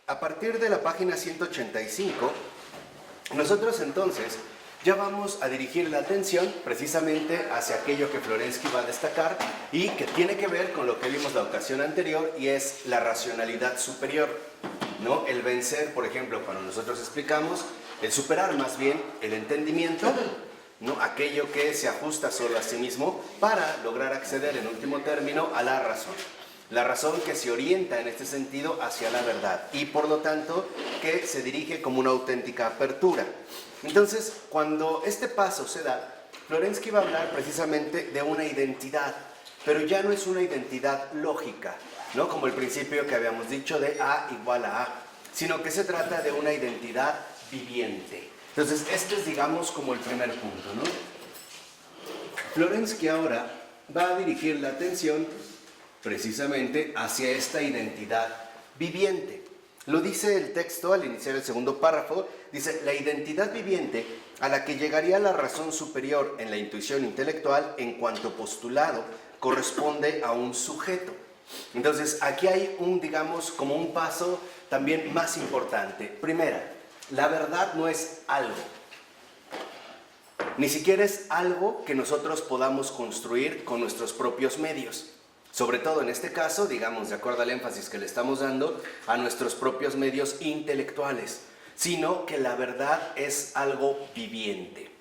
a partir de la página 185, nosotros entonces ya vamos a dirigir la atención precisamente hacia aquello que Florensky va a destacar y que tiene que ver con lo que vimos la ocasión anterior, y es la racionalidad superior, ¿no? El vencer, por ejemplo, cuando nosotros explicamos, el superar más bien el entendimiento, ¿no? Aquello que se ajusta solo a sí mismo para lograr acceder en último término a la razón. La razón que se orienta en este sentido hacia la verdad y por lo tanto que se dirige como una auténtica apertura. Entonces, cuando este paso se da, Florensky va a hablar precisamente de una identidad, pero ya no es una identidad lógica, ¿no? Como el principio que habíamos dicho de A igual a A, sino que se trata de una identidad viviente. Entonces, este es, digamos, como el primer punto, ¿no? Florensky ahora va a dirigir la atención precisamente hacia esta identidad viviente. Lo dice el texto al iniciar el segundo párrafo, dice: la identidad viviente a la que llegaría la razón superior en la intuición intelectual en cuanto postulado corresponde a un sujeto. Entonces, aquí hay digamos, como un paso también más importante. Primera, la verdad no es algo. Ni siquiera es algo que nosotros podamos construir con nuestros propios medios. Sobre todo en este caso, digamos, de acuerdo al énfasis que le estamos dando a nuestros propios medios intelectuales, sino que la verdad es algo viviente.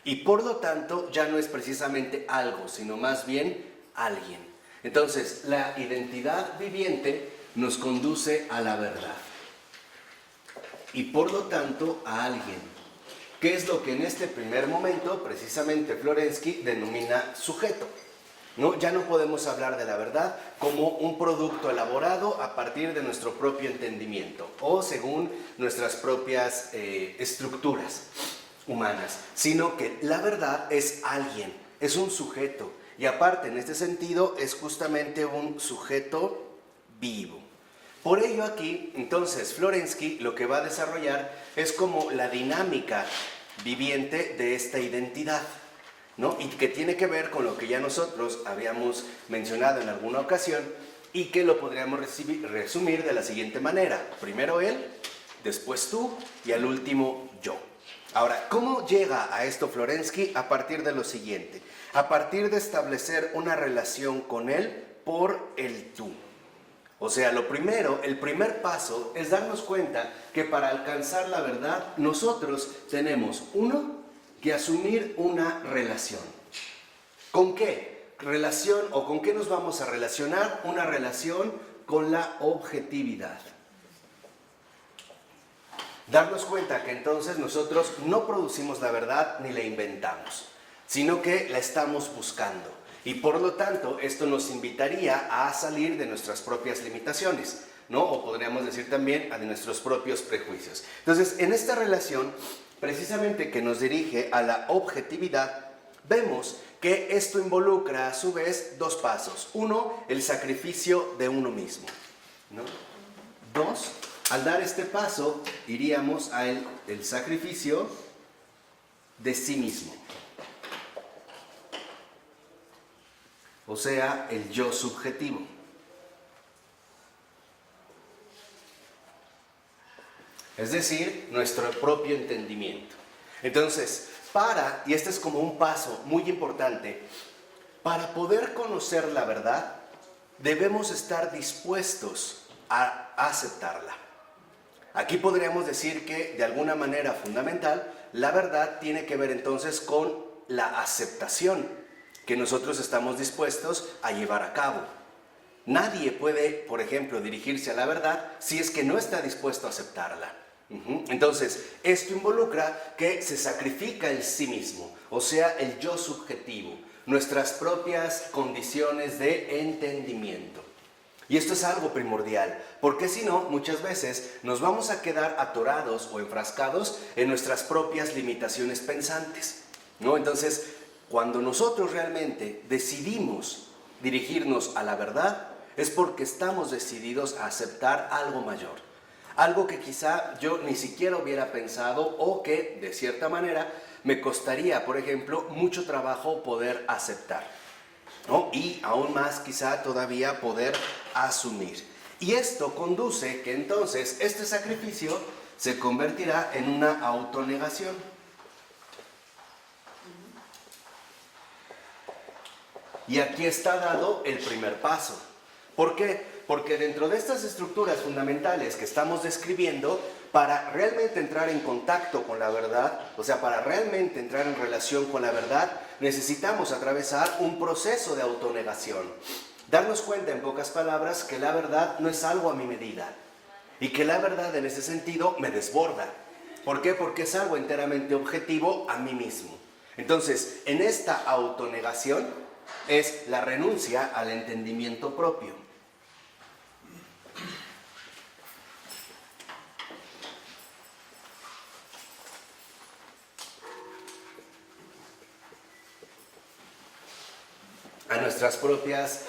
Y por lo tanto, ya no es precisamente algo, sino más bien alguien. Entonces, la identidad viviente nos conduce a la verdad. Y por lo tanto, a alguien. ¿Qué es lo que en este primer momento, precisamente Florensky, denomina sujeto? ¿No? Ya no podemos hablar de la verdad como un producto elaborado a partir de nuestro propio entendimiento o según nuestras propias estructuras humanas, sino que la verdad es alguien, es un sujeto, y aparte en este sentido es justamente un sujeto vivo. Por ello aquí, entonces, Florensky lo que va a desarrollar es como la dinámica viviente de esta identidad, ¿no? Y que tiene que ver con lo que ya nosotros habíamos mencionado en alguna ocasión y que lo podríamos resumir de la siguiente manera: primero él, después tú y al último yo. Ahora, ¿cómo llega a esto Florensky? A partir de lo siguiente: a partir de establecer una relación con él por el tú. O sea, lo primero, el primer paso es darnos cuenta que para alcanzar la verdad nosotros tenemos, uno, que asumir una relación. ¿Con qué? Relación, o con qué nos vamos a relacionar. Una relación con la objetividad. Darnos cuenta que entonces nosotros no producimos la verdad ni la inventamos, sino que la estamos buscando. Y por lo tanto, esto nos invitaría a salir de nuestras propias limitaciones, ¿no? O podríamos decir también de nuestros propios prejuicios. Entonces, en esta relación, precisamente que nos dirige a la objetividad, vemos que esto involucra a su vez dos pasos. Uno, el sacrificio de uno mismo, ¿no? Dos, al dar este paso, iríamos a el sacrificio de sí mismo. O sea, el yo subjetivo. Es decir, nuestro propio entendimiento. Entonces, y este es como un paso muy importante, para poder conocer la verdad, debemos estar dispuestos a aceptarla. Aquí podríamos decir que, de alguna manera fundamental, la verdad tiene que ver entonces con la aceptación que nosotros estamos dispuestos a llevar a cabo. Nadie puede, por ejemplo, dirigirse a la verdad si es que no está dispuesto a aceptarla. Entonces, esto involucra que se sacrifica el sí mismo, o sea, el yo subjetivo, nuestras propias condiciones de entendimiento. Y esto es algo primordial, porque si no, muchas veces nos vamos a quedar atorados o enfrascados en nuestras propias limitaciones pensantes, ¿no? Entonces, cuando nosotros realmente decidimos dirigirnos a la verdad, es porque estamos decididos a aceptar algo mayor. Algo que quizá yo ni siquiera hubiera pensado o que, de cierta manera, me costaría, por ejemplo, mucho trabajo poder aceptar, ¿no? Y aún más quizá todavía poder asumir. Y esto conduce que entonces este sacrificio se convertirá en una autonegación. Y aquí está dado el primer paso. ¿Por qué? Porque dentro de estas estructuras fundamentales que estamos describiendo, para realmente entrar en contacto con la verdad, o sea, para realmente entrar en relación con la verdad, necesitamos atravesar un proceso de autonegación. Darnos cuenta, en pocas palabras, que la verdad no es algo a mi medida. Y que la verdad, en ese sentido, me desborda. ¿Por qué? Porque es algo enteramente objetivo a mí mismo. Entonces, en esta autonegación es la renuncia al entendimiento propio. A nuestras propias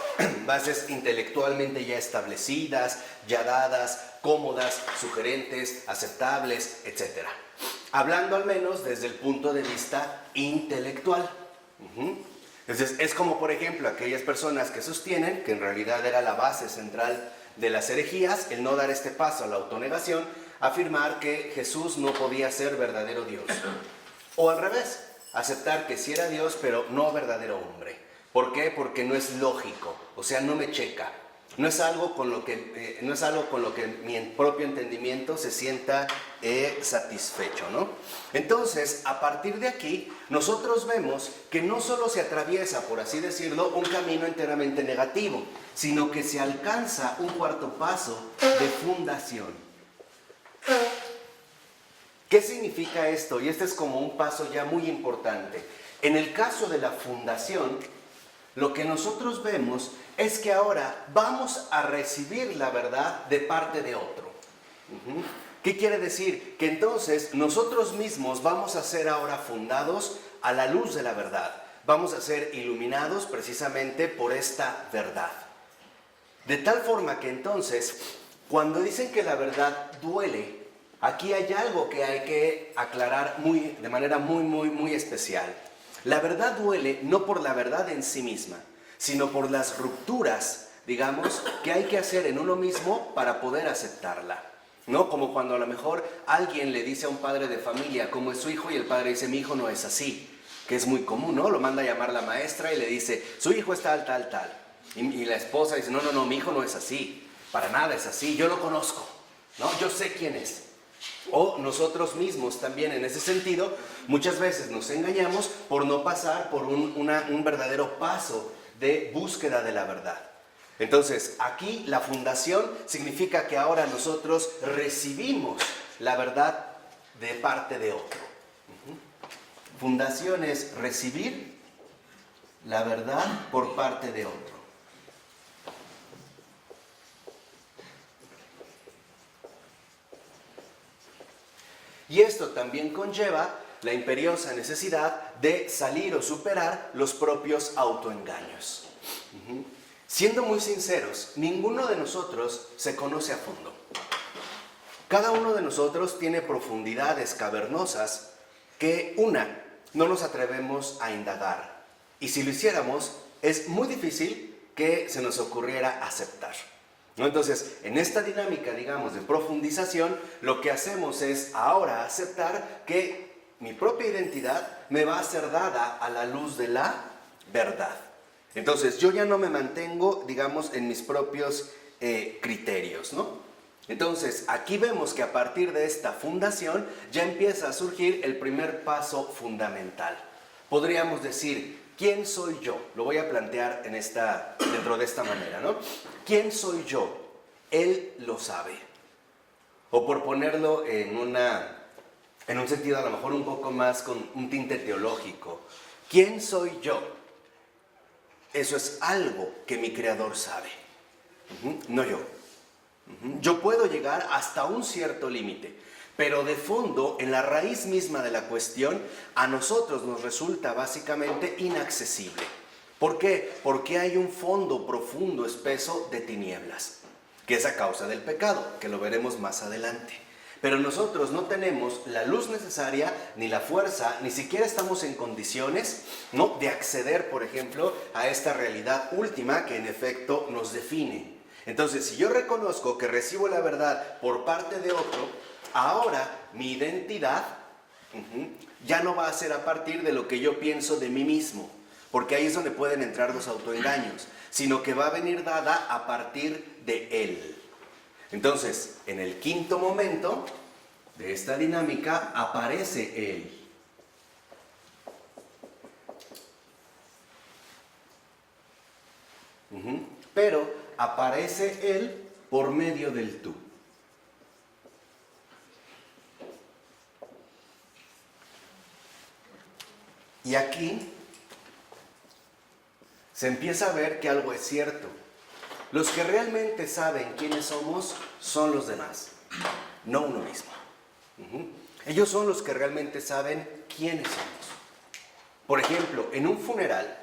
bases intelectualmente ya establecidas, ya dadas, cómodas, sugerentes, aceptables, etc. Hablando al menos desde el punto de vista intelectual. Entonces, es como, por ejemplo, aquellas personas que sostienen, que en realidad era la base central de las herejías, el no dar este paso a la autonegación, afirmar que Jesús no podía ser verdadero Dios. O al revés, aceptar que sí era Dios, pero no verdadero hombre. ¿Por qué? Porque no es lógico, o sea, no me checa. No es algo con lo que mi propio entendimiento se sienta satisfecho, ¿no? Entonces, a partir de aquí, nosotros vemos que no solo se atraviesa, por así decirlo, un camino enteramente negativo, sino que se alcanza un cuarto paso de fundación. ¿Qué significa esto? Y este es como un paso ya muy importante. En el caso de la fundación, lo que nosotros vemos es que ahora vamos a recibir la verdad de parte de otro. ¿Qué quiere decir? Que entonces nosotros mismos vamos a ser ahora fundados a la luz de la verdad. Vamos a ser iluminados precisamente por esta verdad. De tal forma que entonces, cuando dicen que la verdad duele, aquí hay algo que hay que aclarar de manera muy especial. La verdad duele no por la verdad en sí misma, sino por las rupturas, digamos, que hay que hacer en uno mismo para poder aceptarla. ¿No? Como cuando a lo mejor alguien le dice a un padre de familia cómo es su hijo y el padre dice, mi hijo no es así, que es muy común, ¿no? Lo manda a llamar la maestra y le dice, su hijo es tal. Y la esposa dice, no, mi hijo no es así, para nada es así, yo lo conozco, ¿no? Yo sé quién es. O nosotros mismos también en ese sentido, muchas veces nos engañamos por no pasar por un verdadero paso de búsqueda de la verdad. Entonces, aquí la fundación significa que ahora nosotros recibimos la verdad de parte de otro. Fundación es recibir la verdad por parte de otro. Y esto también conlleva la imperiosa necesidad de salir o superar los propios autoengaños. Siendo muy sinceros, ninguno de nosotros se conoce a fondo. Cada uno de nosotros tiene profundidades cavernosas que, no nos atrevemos a indagar. Y si lo hiciéramos, es muy difícil que se nos ocurriera aceptar. ¿No? Entonces, en esta dinámica, digamos, de profundización, lo que hacemos es ahora aceptar que mi propia identidad me va a ser dada a la luz de la verdad. Entonces, yo ya no me mantengo, digamos, en mis propios criterios, ¿no? Entonces, aquí vemos que a partir de esta fundación ya empieza a surgir el primer paso fundamental. Podríamos decir, ¿quién soy yo? Lo voy a plantear dentro de esta manera, ¿no? ¿Quién soy yo? Él lo sabe. O por ponerlo en un sentido a lo mejor un poco más con un tinte teológico. ¿Quién soy yo? Eso es algo que mi Creador sabe, no yo. Yo puedo llegar hasta un cierto límite, pero de fondo, en la raíz misma de la cuestión, a nosotros nos resulta básicamente inaccesible. ¿Por qué? Porque hay un fondo profundo, espeso de tinieblas, que es a causa del pecado, que lo veremos más adelante. Pero nosotros no tenemos la luz necesaria, ni la fuerza, ni siquiera estamos en condiciones, ¿no?, de acceder, por ejemplo, a esta realidad última que en efecto nos define. Entonces, si yo reconozco que recibo la verdad por parte de otro, ahora mi identidad ya no va a ser a partir de lo que yo pienso de mí mismo, porque ahí es donde pueden entrar los autoengaños, sino que va a venir dada a partir de él. Entonces, en el quinto momento de esta dinámica aparece él. Pero aparece él por medio del tú. Y aquí se empieza a ver que algo es cierto. Los que realmente saben quiénes somos son los demás, no uno mismo. Ellos son los que realmente saben quiénes somos. Por ejemplo, en un funeral,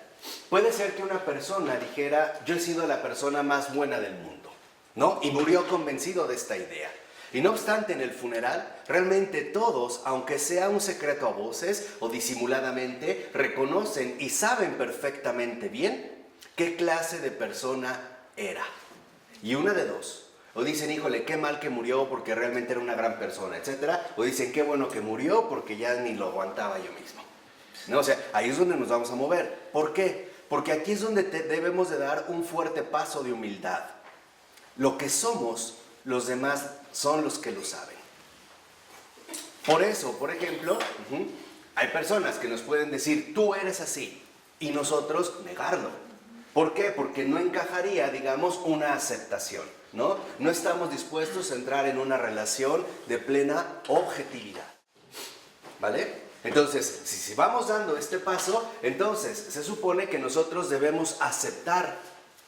puede ser que una persona dijera, yo he sido la persona más buena del mundo, ¿no? Y murió convencido de esta idea. Y no obstante, en el funeral, realmente todos, aunque sea un secreto a voces o disimuladamente, reconocen y saben perfectamente bien qué clase de persona era. Y una de dos. O dicen, híjole, qué mal que murió porque realmente era una gran persona, etc. O dicen, qué bueno que murió porque ya ni lo aguantaba yo mismo. ¿No? O sea, ahí es donde nos vamos a mover. ¿Por qué? Porque aquí es donde debemos de dar un fuerte paso de humildad. Lo que somos, los demás son los que lo saben. Por eso, por ejemplo, hay personas que nos pueden decir, tú eres así, y nosotros negarlo. ¿Por qué? Porque no encajaría, digamos, una aceptación, ¿no? No estamos dispuestos a entrar en una relación de plena objetividad, ¿vale? Entonces, si vamos dando este paso, entonces se supone que nosotros debemos aceptar,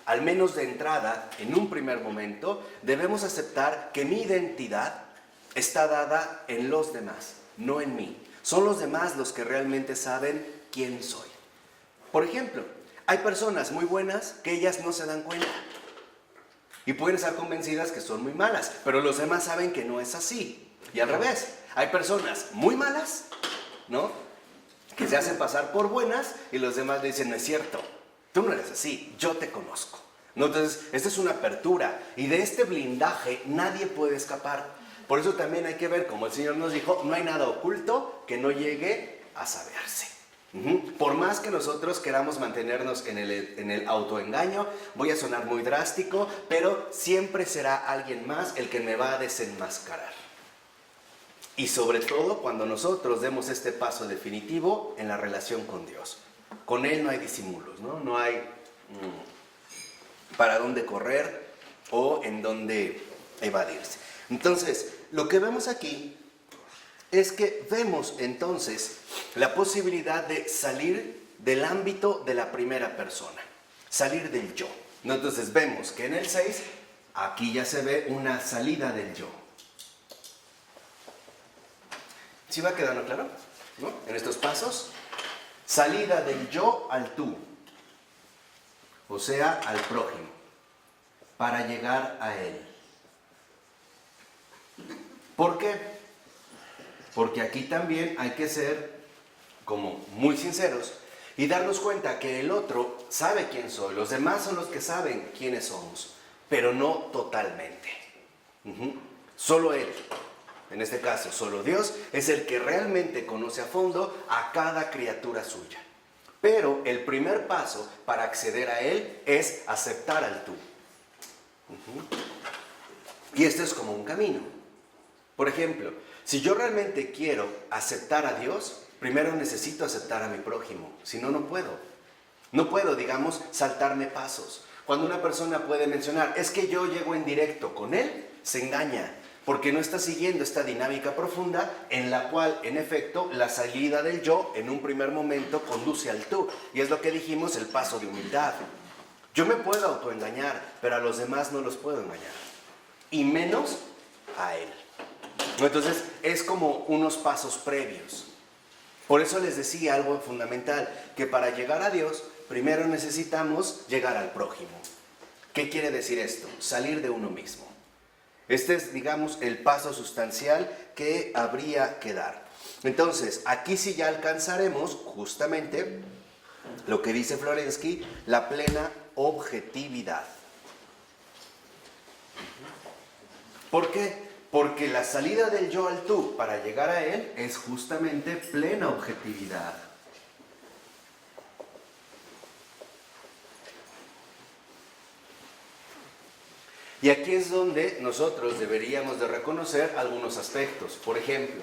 al menos de entrada, en un primer momento, debemos aceptar que mi identidad está dada en los demás, no en mí. Son los demás los que realmente saben quién soy. Por ejemplo, hay personas muy buenas que ellas no se dan cuenta y pueden estar convencidas que son muy malas, pero los demás saben que no es así. Y al revés, hay personas muy malas, ¿no?, que se hacen pasar por buenas y los demás le dicen, no es cierto, tú no eres así, yo te conozco, ¿no? Entonces, esta es una apertura y de este blindaje nadie puede escapar. Por eso también hay que ver, como el Señor nos dijo, no hay nada oculto que no llegue a saberse. Por más que nosotros queramos mantenernos en el autoengaño, voy a sonar muy drástico, pero siempre será alguien más el que me va a desenmascarar. Y sobre todo cuando nosotros demos este paso definitivo en la relación con Dios. Con Él no hay disimulos, ¿no? No hay para dónde correr o en dónde evadirse. Entonces, lo que vemos aquí es que vemos entonces la posibilidad de salir del ámbito de la primera persona, salir del yo. Entonces vemos que en el 6, aquí ya se ve una salida del yo. ¿Sí va quedando claro? ¿No? En estos pasos, salida del yo al tú, o sea, al prójimo, para llegar a él. ¿Por qué? Porque aquí también hay que ser como muy sinceros y darnos cuenta que el otro sabe quién soy, los demás son los que saben quiénes somos, pero no totalmente. Solo Él, en este caso solo Dios, es el que realmente conoce a fondo a cada criatura suya. Pero el primer paso para acceder a Él es aceptar al tú. Y esto es como un camino. Por ejemplo, si yo realmente quiero aceptar a Dios, primero necesito aceptar a mi prójimo, si no, no puedo. No puedo, digamos, saltarme pasos. Cuando una persona puede mencionar, es que yo llego en directo con él, se engaña, porque no está siguiendo esta dinámica profunda en la cual, en efecto, la salida del yo en un primer momento conduce al tú. Y es lo que dijimos, el paso de humildad. Yo me puedo autoengañar, pero a los demás no los puedo engañar. Y menos a él. Entonces, es como unos pasos previos. Por eso les decía algo fundamental, que para llegar a Dios, primero necesitamos llegar al prójimo. ¿Qué quiere decir esto? Salir de uno mismo. Este es, digamos, el paso sustancial que habría que dar. Entonces, aquí sí ya alcanzaremos justamente lo que dice Florensky, la plena objetividad. ¿Por qué? Porque la salida del yo al tú para llegar a él es justamente plena objetividad. Y aquí es donde nosotros deberíamos de reconocer algunos aspectos. Por ejemplo,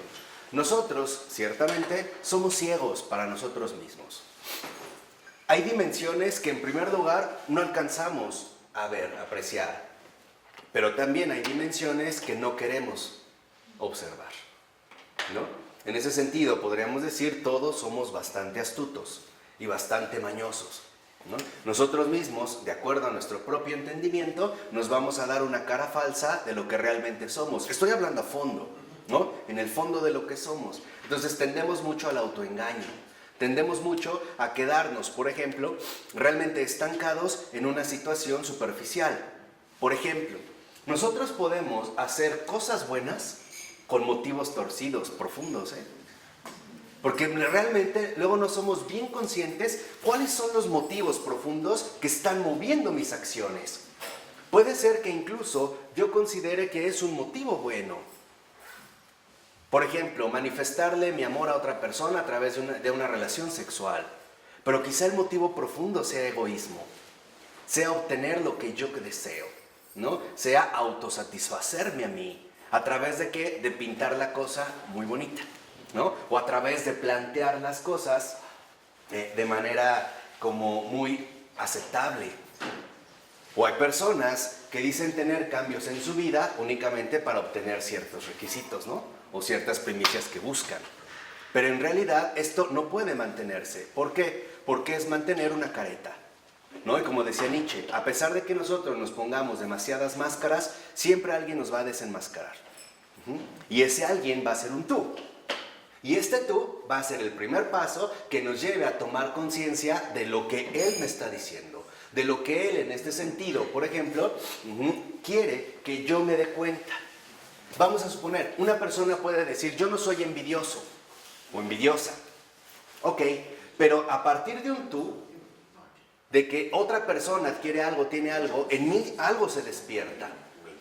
nosotros ciertamente somos ciegos para nosotros mismos. Hay dimensiones que en primer lugar no alcanzamos a ver, a apreciar. Pero también hay dimensiones que no queremos observar, ¿no? En ese sentido, podríamos decir, todos somos bastante astutos y bastante mañosos, ¿no? Nosotros mismos, de acuerdo a nuestro propio entendimiento, nos vamos a dar una cara falsa de lo que realmente somos. Estoy hablando a fondo, ¿no? En el fondo de lo que somos. Entonces tendemos mucho al autoengaño. Tendemos mucho a quedarnos, por ejemplo, realmente estancados en una situación superficial. Por ejemplo, nosotros podemos hacer cosas buenas con motivos torcidos, profundos, porque realmente luego no somos bien conscientes cuáles son los motivos profundos que están moviendo mis acciones. Puede ser que incluso yo considere que es un motivo bueno. Por ejemplo, manifestarle mi amor a otra persona a través de una relación sexual. Pero quizá el motivo profundo sea egoísmo, sea obtener lo que yo deseo, ¿no? Sea autosatisfacerme a mí. ¿A través de qué? De pintar la cosa muy bonita, ¿no? O a través de plantear las cosas de manera como muy aceptable. O hay personas que dicen tener cambios en su vida únicamente para obtener ciertos requisitos, ¿no? O ciertas primicias que buscan. Pero en realidad esto no puede mantenerse. ¿Por qué? Porque es mantener una careta, ¿no? Y como decía Nietzsche, a pesar de que nosotros nos pongamos demasiadas máscaras, siempre alguien nos va a desenmascarar. Y ese alguien va a ser un tú. Y este tú va a ser el primer paso que nos lleve a tomar conciencia de lo que él me está diciendo. De lo que él en este sentido, por ejemplo, quiere que yo me dé cuenta. Vamos a suponer, una persona puede decir, yo no soy envidioso o envidiosa. Ok, pero a partir de un tú, de que otra persona adquiere algo, tiene algo, en mí algo se despierta.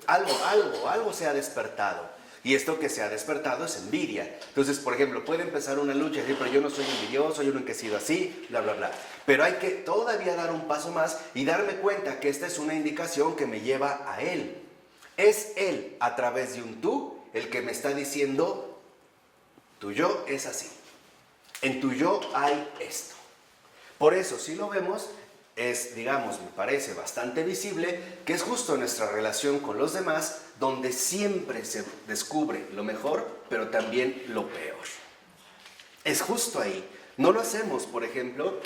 Algo se ha despertado. Y esto que se ha despertado es envidia. Entonces, por ejemplo, puede empezar una lucha y decir, pero yo no soy envidioso, yo nunca he sido así, bla, bla, bla. Pero hay que todavía dar un paso más y darme cuenta que esta es una indicación que me lleva a él. Es él, a través de un tú, el que me está diciendo, tu yo es así. En tu yo hay esto. Por eso, si lo vemos, es, digamos, me parece bastante visible que es justo nuestra relación con los demás donde siempre se descubre lo mejor, pero también lo peor. Es justo ahí. No lo hacemos, por ejemplo,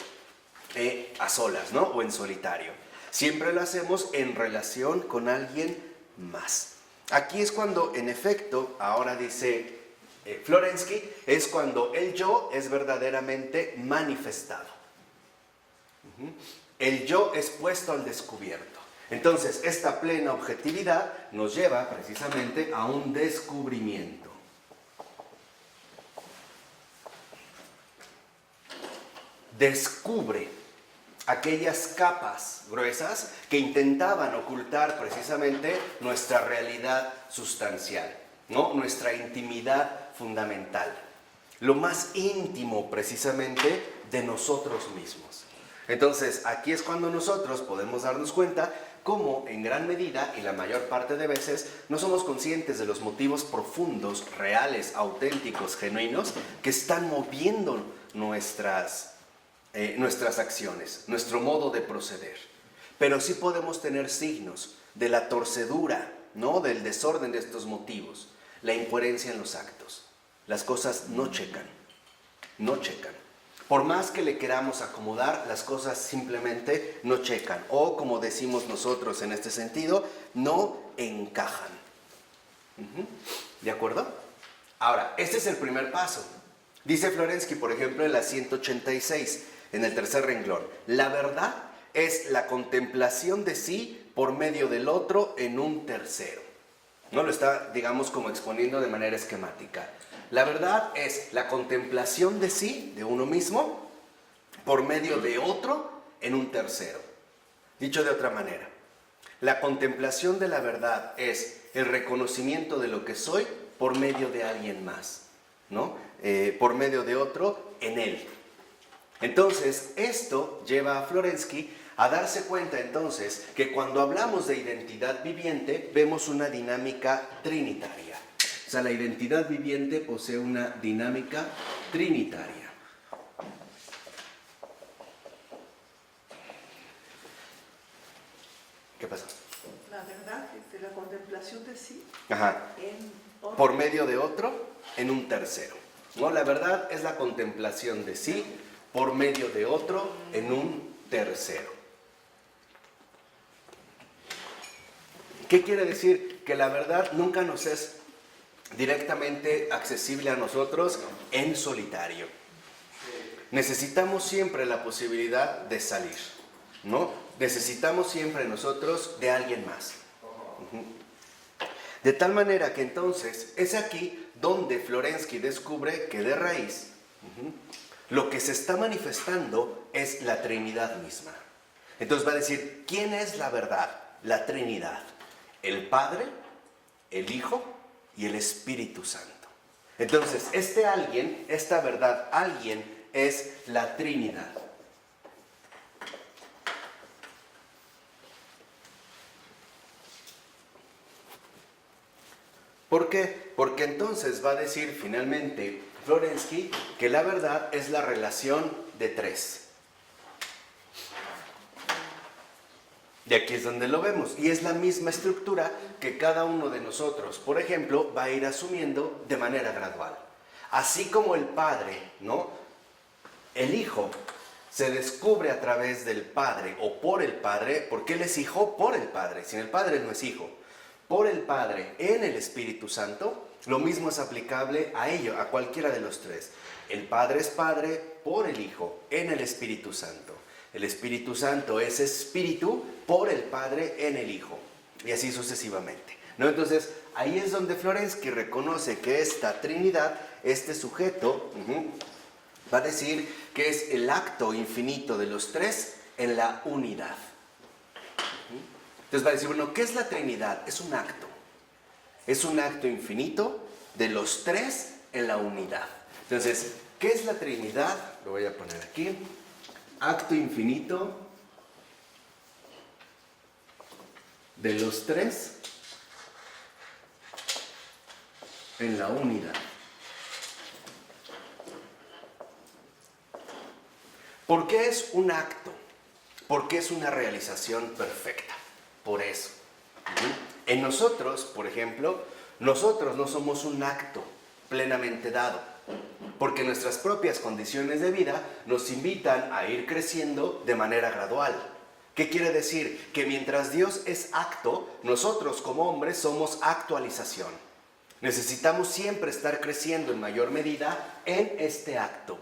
a solas, ¿no? O en solitario. Siempre lo hacemos en relación con alguien más. Aquí es cuando, en efecto, ahora dice Florensky, es cuando el yo es verdaderamente manifestado. El yo es puesto al descubierto. Entonces, esta plena objetividad nos lleva precisamente a un descubrimiento. Descubre aquellas capas gruesas que intentaban ocultar precisamente nuestra realidad sustancial, ¿no? Nuestra intimidad fundamental. Lo más íntimo precisamente de nosotros mismos. Entonces, aquí es cuando nosotros podemos darnos cuenta cómo en gran medida y la mayor parte de veces no somos conscientes de los motivos profundos, reales, auténticos, genuinos que están moviendo nuestras acciones, nuestro modo de proceder. Pero sí podemos tener signos de la torcedura, ¿no? Del desorden de estos motivos, la incoherencia en los actos. Las cosas no checan, no checan. Por más que le queramos acomodar, las cosas simplemente no checan. O, como decimos nosotros en este sentido, no encajan. ¿De acuerdo? Ahora, este es el primer paso. Dice Florensky, por ejemplo, en la 186, en el tercer renglón. La verdad es la contemplación de sí por medio del otro en un tercero. No lo está, digamos, como exponiendo de manera esquemática. La verdad es la contemplación de sí, de uno mismo, por medio de otro en un tercero. Dicho de otra manera, la contemplación de la verdad es el reconocimiento de lo que soy por medio de alguien más, ¿no? Por medio de otro en él. Entonces, esto lleva a Florensky a darse cuenta entonces que cuando hablamos de identidad viviente, vemos una dinámica trinitaria. O sea, la identidad viviente posee una dinámica trinitaria. ¿Qué pasa? La verdad es la contemplación de sí. Ajá. Por medio de otro, en un tercero. ¿No? La verdad es la contemplación de sí por medio de otro, en un tercero. ¿Qué quiere decir? Que la verdad nunca nos es directamente accesible a nosotros en solitario. Necesitamos siempre la posibilidad de salir, ¿no? Necesitamos siempre nosotros de alguien más. De tal manera que entonces es aquí donde Florensky descubre que de raíz lo que se está manifestando es la Trinidad misma. Entonces va a decir, ¿quién es la verdad? La Trinidad. El Padre, el Hijo y el Espíritu Santo. Entonces, este alguien, esta verdad, alguien es la Trinidad. ¿Por qué? Porque entonces va a decir finalmente Florensky que la verdad es la relación de tres. Y aquí es donde lo vemos. Y es la misma estructura que cada uno de nosotros, por ejemplo, va a ir asumiendo de manera gradual. Así como el Padre, ¿no? El Hijo se descubre a través del Padre o por el Padre, porque Él es Hijo por el Padre. Sin el Padre no es Hijo. Por el Padre en el Espíritu Santo, lo mismo es aplicable a ello, a cualquiera de los tres. El Padre es Padre por el Hijo en el Espíritu Santo. El Espíritu Santo es Espíritu por el Padre en el Hijo. Y así sucesivamente, ¿no? Entonces, ahí es donde Florensky reconoce que esta Trinidad, este sujeto, va a decir que es el acto infinito de los tres en la unidad. Entonces va a decir, bueno, ¿qué es la Trinidad? Es un acto. Es un acto infinito de los tres en la unidad. Entonces, ¿qué es la Trinidad? Lo voy a poner aquí. Acto infinito de los tres en la unidad. ¿Por qué es un acto? ¿Por qué es una realización perfecta? Por eso. En nosotros, por ejemplo, nosotros no somos un acto plenamente dado, porque nuestras propias condiciones de vida nos invitan a ir creciendo de manera gradual. ¿Qué quiere decir? Que mientras Dios es acto, nosotros como hombres somos actualización. Necesitamos siempre estar creciendo en mayor medida en este acto.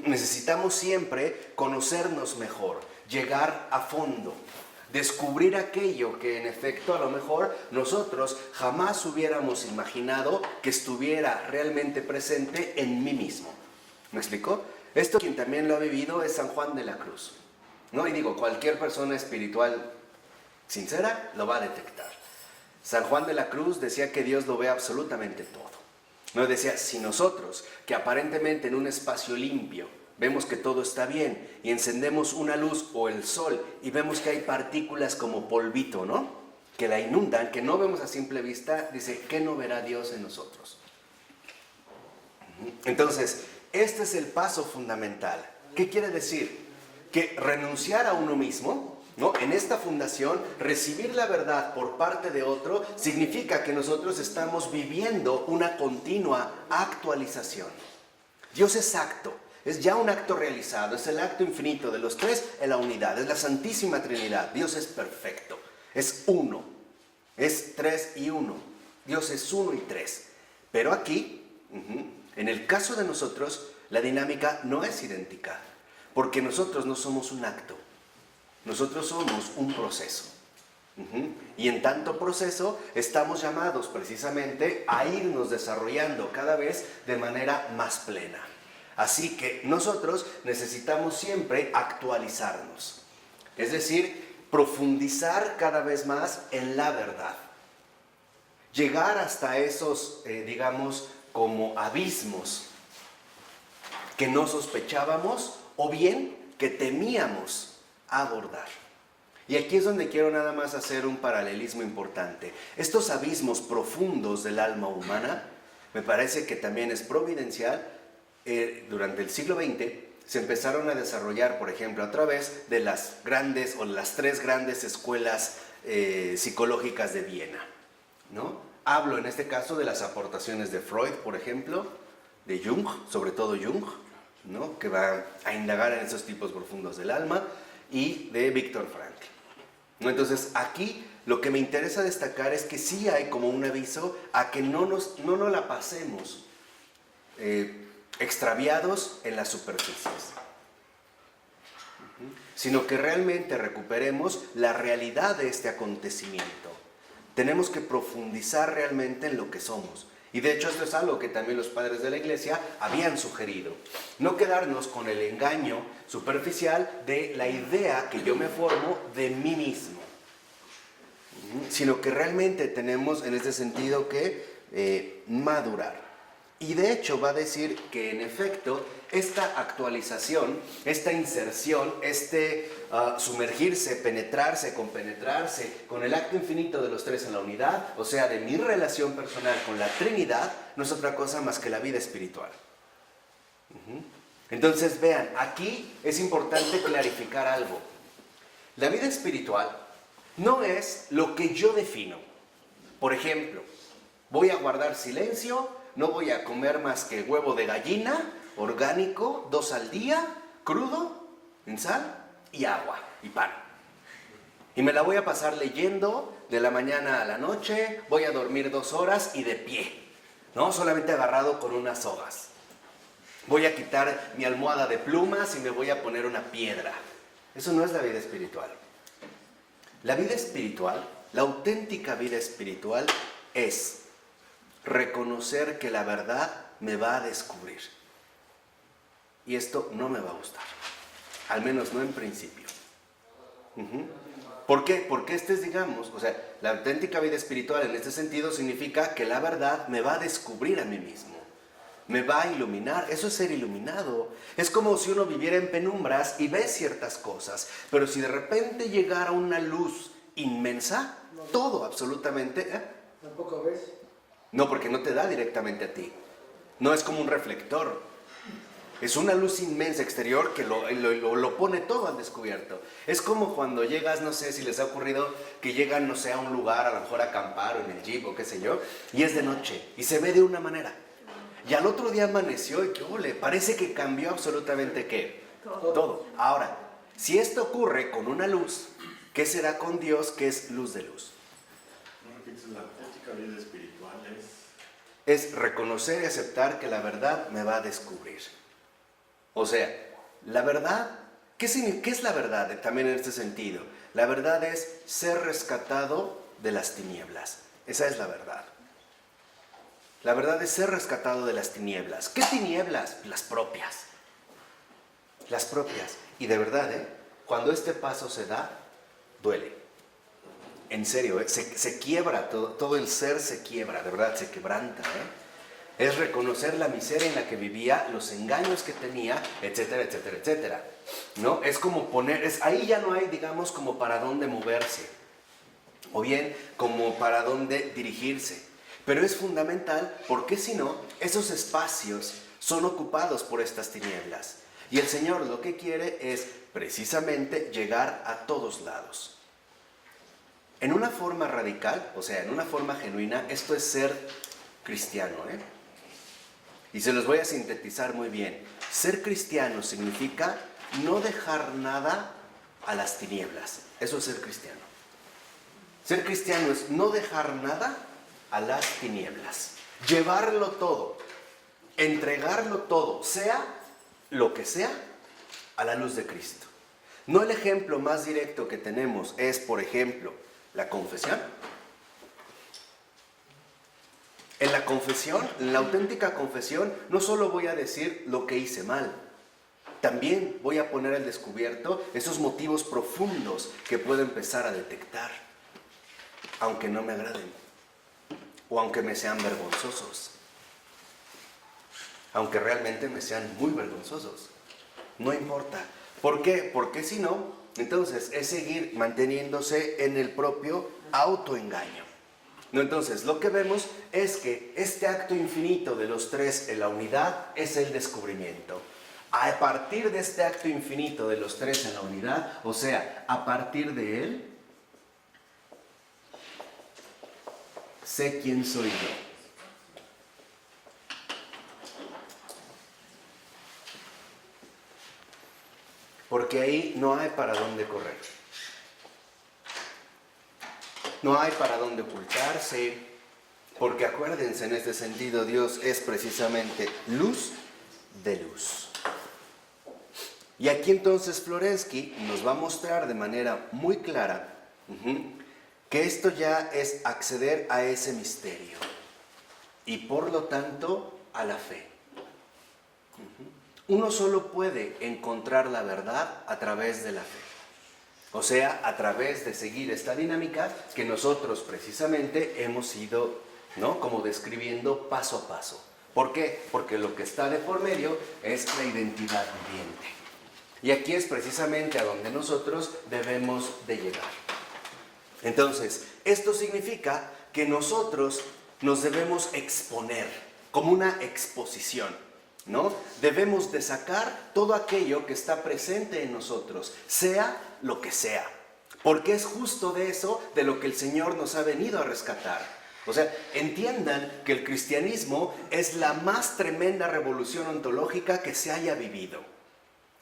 Necesitamos siempre conocernos mejor, llegar a fondo, descubrir aquello que en efecto a lo mejor nosotros jamás hubiéramos imaginado que estuviera realmente presente en mí mismo. ¿Me explico? Esto quien también lo ha vivido es San Juan de la Cruz, ¿no? Y digo, cualquier persona espiritual sincera lo va a detectar. San Juan de la Cruz decía que Dios lo ve absolutamente todo. No decía, si nosotros, que aparentemente en un espacio limpio, vemos que todo está bien y encendemos una luz o el sol y vemos que hay partículas como polvito, ¿no? Que la inundan, que no vemos a simple vista, dice, ¿qué no verá Dios en nosotros? Entonces, este es el paso fundamental. ¿Qué quiere decir? Que renunciar a uno mismo, ¿no? En esta fundación, recibir la verdad por parte de otro, significa que nosotros estamos viviendo una continua actualización. Dios es acto. Es ya un acto realizado, es el acto infinito de los tres en la unidad, es la Santísima Trinidad. Dios es perfecto, es uno, es tres y uno. Dios es uno y tres. Pero aquí, en el caso de nosotros, la dinámica no es idéntica, porque nosotros no somos un acto, nosotros somos un proceso. Y en tanto proceso estamos llamados precisamente a irnos desarrollando cada vez de manera más plena. Así que nosotros necesitamos siempre actualizarnos, es decir, profundizar cada vez más en la verdad. llegar hasta esos, digamos, como abismos que no sospechábamos o bien que temíamos abordar. Y aquí es donde quiero nada más hacer un paralelismo importante. Estos abismos profundos del alma humana, me parece que también es providencial. Durante el siglo XX se empezaron a desarrollar, por ejemplo, a través de las grandes o las 3 grandes escuelas psicológicas de Viena, ¿no? Hablo en este caso de las aportaciones de Freud, por ejemplo, de Jung, sobre todo Jung, ¿no? Que va a indagar en esos tipos profundos del alma, y de Viktor Frankl, ¿no? Entonces aquí lo que me interesa destacar es que sí hay como un aviso a que no nos la pasemos extraviados en las superficies, sino que realmente recuperemos la realidad de este acontecimiento. Tenemos que profundizar realmente en lo que somos. Y de hecho esto es algo que también los padres de la iglesia habían sugerido. No quedarnos con el engaño superficial de la idea que yo me formo de mí mismo, sino que realmente tenemos en este sentido que madurar. Y de hecho va a decir que en efecto esta actualización, esta inserción, sumergirse, penetrarse, compenetrarse con el acto infinito de los 3 en la unidad, o sea, de mi relación personal con la Trinidad, no es otra cosa más que la vida espiritual. Entonces vean, aquí es importante clarificar algo. La vida espiritual no es lo que yo defino. Por ejemplo, voy a guardar silencio, no voy a comer más que huevo de gallina, orgánico, 2 al día, crudo, en sal y agua y pan. Y me la voy a pasar leyendo de la mañana a la noche, voy a dormir 2 horas y de pie, ¿no? Solamente agarrado con unas sogas. Voy a quitar mi almohada de plumas y me voy a poner una piedra. Eso no es la vida espiritual. La vida espiritual, la auténtica vida espiritual es reconocer que la verdad me va a descubrir. Y esto no me va a gustar. Al menos no en principio. ¿Por qué? Porque digamos, o sea, la auténtica vida espiritual en este sentido significa que la verdad me va a descubrir a mí mismo. Me va a iluminar. Eso es ser iluminado. Es como si uno viviera en penumbras y ve ciertas cosas. Pero si de repente llegara una luz inmensa, todo absolutamente... ¿Tampoco ves? No, porque no te da directamente a ti. No es como un reflector. Es una luz inmensa exterior que lo pone todo al descubierto. Es como cuando llegas, no sé si les ha ocurrido, que llegan, no sé, a un lugar, a lo mejor a acampar o en el jeep o qué sé yo, y es de noche y se ve de una manera. Y al otro día amaneció y parece que cambió absolutamente ¿qué? Todo. Ahora, si esto ocurre con una luz, ¿qué será con Dios que es luz de luz? La auténtica vida espiritual es reconocer y aceptar que la verdad me va a descubrir. O sea, la verdad, ¿qué es la verdad también en este sentido? La verdad es ser rescatado de las tinieblas. Esa es la verdad. La verdad es ser rescatado de las tinieblas. ¿Qué tinieblas? Las propias. Las propias. Y de verdad, cuando este paso se da, duele. En serio, se quiebra, todo el ser se quiebra, de verdad, se quebranta. Es reconocer la miseria en la que vivía, los engaños que tenía, etcétera, etcétera, etcétera. ¿No? Es como ahí ya no hay, digamos, como para dónde moverse, o bien como para dónde dirigirse. Pero es fundamental porque si no, esos espacios son ocupados por estas tinieblas. Y el Señor lo que quiere es precisamente llegar a todos lados. En una forma radical, o sea, en una forma genuina, esto es ser cristiano, Y se los voy a sintetizar muy bien. Ser cristiano significa no dejar nada a las tinieblas. Eso es ser cristiano. Ser cristiano es no dejar nada a las tinieblas. Llevarlo todo, entregarlo todo, sea lo que sea, a la luz de Cristo. No, el ejemplo más directo que tenemos es, por ejemplo, la confesión. En la confesión, en la auténtica confesión, no solo voy a decir lo que hice mal, también voy a poner al descubierto esos motivos profundos que puedo empezar a detectar, aunque no me agraden. o aunque me sean vergonzosos. Aunque realmente me sean muy vergonzosos. No importa. ¿Por qué? Porque si no, entonces es seguir manteniéndose en el propio autoengaño. No, entonces lo que vemos es que este acto infinito de los tres en la unidad es el descubrimiento. A partir de este acto infinito de los tres en la unidad, o sea, a partir de él, sé quién soy yo. Porque ahí no hay para dónde correr. No hay para dónde ocultarse. Porque acuérdense, en este sentido, Dios es precisamente luz de luz. Y aquí entonces Florensky nos va a mostrar de manera muy clara que esto ya es acceder a ese misterio. Y por lo tanto, a la fe. Uno solo puede encontrar la verdad a través de la fe. O sea, a través de seguir esta dinámica que nosotros precisamente hemos ido, ¿no?, como describiendo paso a paso. ¿Por qué? Porque lo que está de por medio es la identidad viviente. Y aquí es precisamente a donde nosotros debemos de llegar. Entonces, esto significa que nosotros nos debemos exponer como una exposición, ¿no? Debemos de sacar todo aquello que está presente en nosotros, sea lo que sea, porque es justo de eso de lo que el Señor nos ha venido a rescatar. O sea, entiendan que el cristianismo es la más tremenda revolución ontológica que se haya vivido.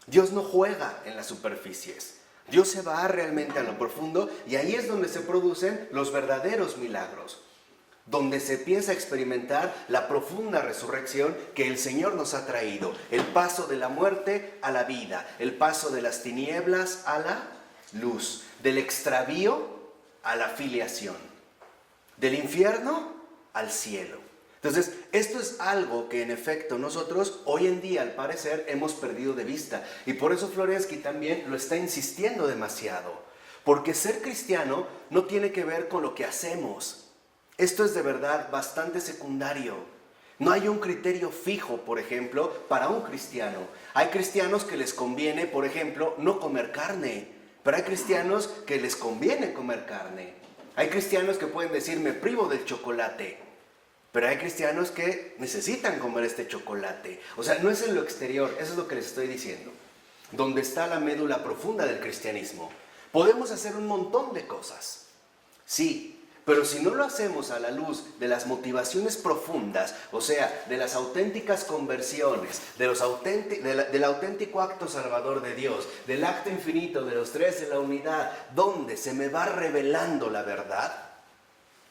Dios no juega en las superficies, Dios se va realmente a lo profundo y ahí es donde se producen los verdaderos milagros. Donde se empieza a experimentar la profunda resurrección que el Señor nos ha traído. El paso de la muerte a la vida, el paso de las tinieblas a la luz, del extravío a la filiación, del infierno al cielo. Entonces, esto es algo que en efecto nosotros hoy en día al parecer hemos perdido de vista. Y por eso Florensky también lo está insistiendo demasiado. Porque ser cristiano no tiene que ver con lo que hacemos. Esto es de verdad bastante secundario. No hay un criterio fijo, por ejemplo, para un cristiano. Hay cristianos que les conviene, por ejemplo, no comer carne, pero hay cristianos que les conviene comer carne. Hay cristianos que pueden decir, me privo del chocolate, pero hay cristianos que necesitan comer este chocolate. O sea, no es en lo exterior, eso es lo que les estoy diciendo. Donde está la médula profunda del cristianismo. Podemos hacer un montón de cosas, sí. Pero si no lo hacemos a la luz de las motivaciones profundas, o sea, de las auténticas conversiones, del auténtico acto salvador de Dios, del acto infinito de los tres en la unidad, donde se me va revelando la verdad,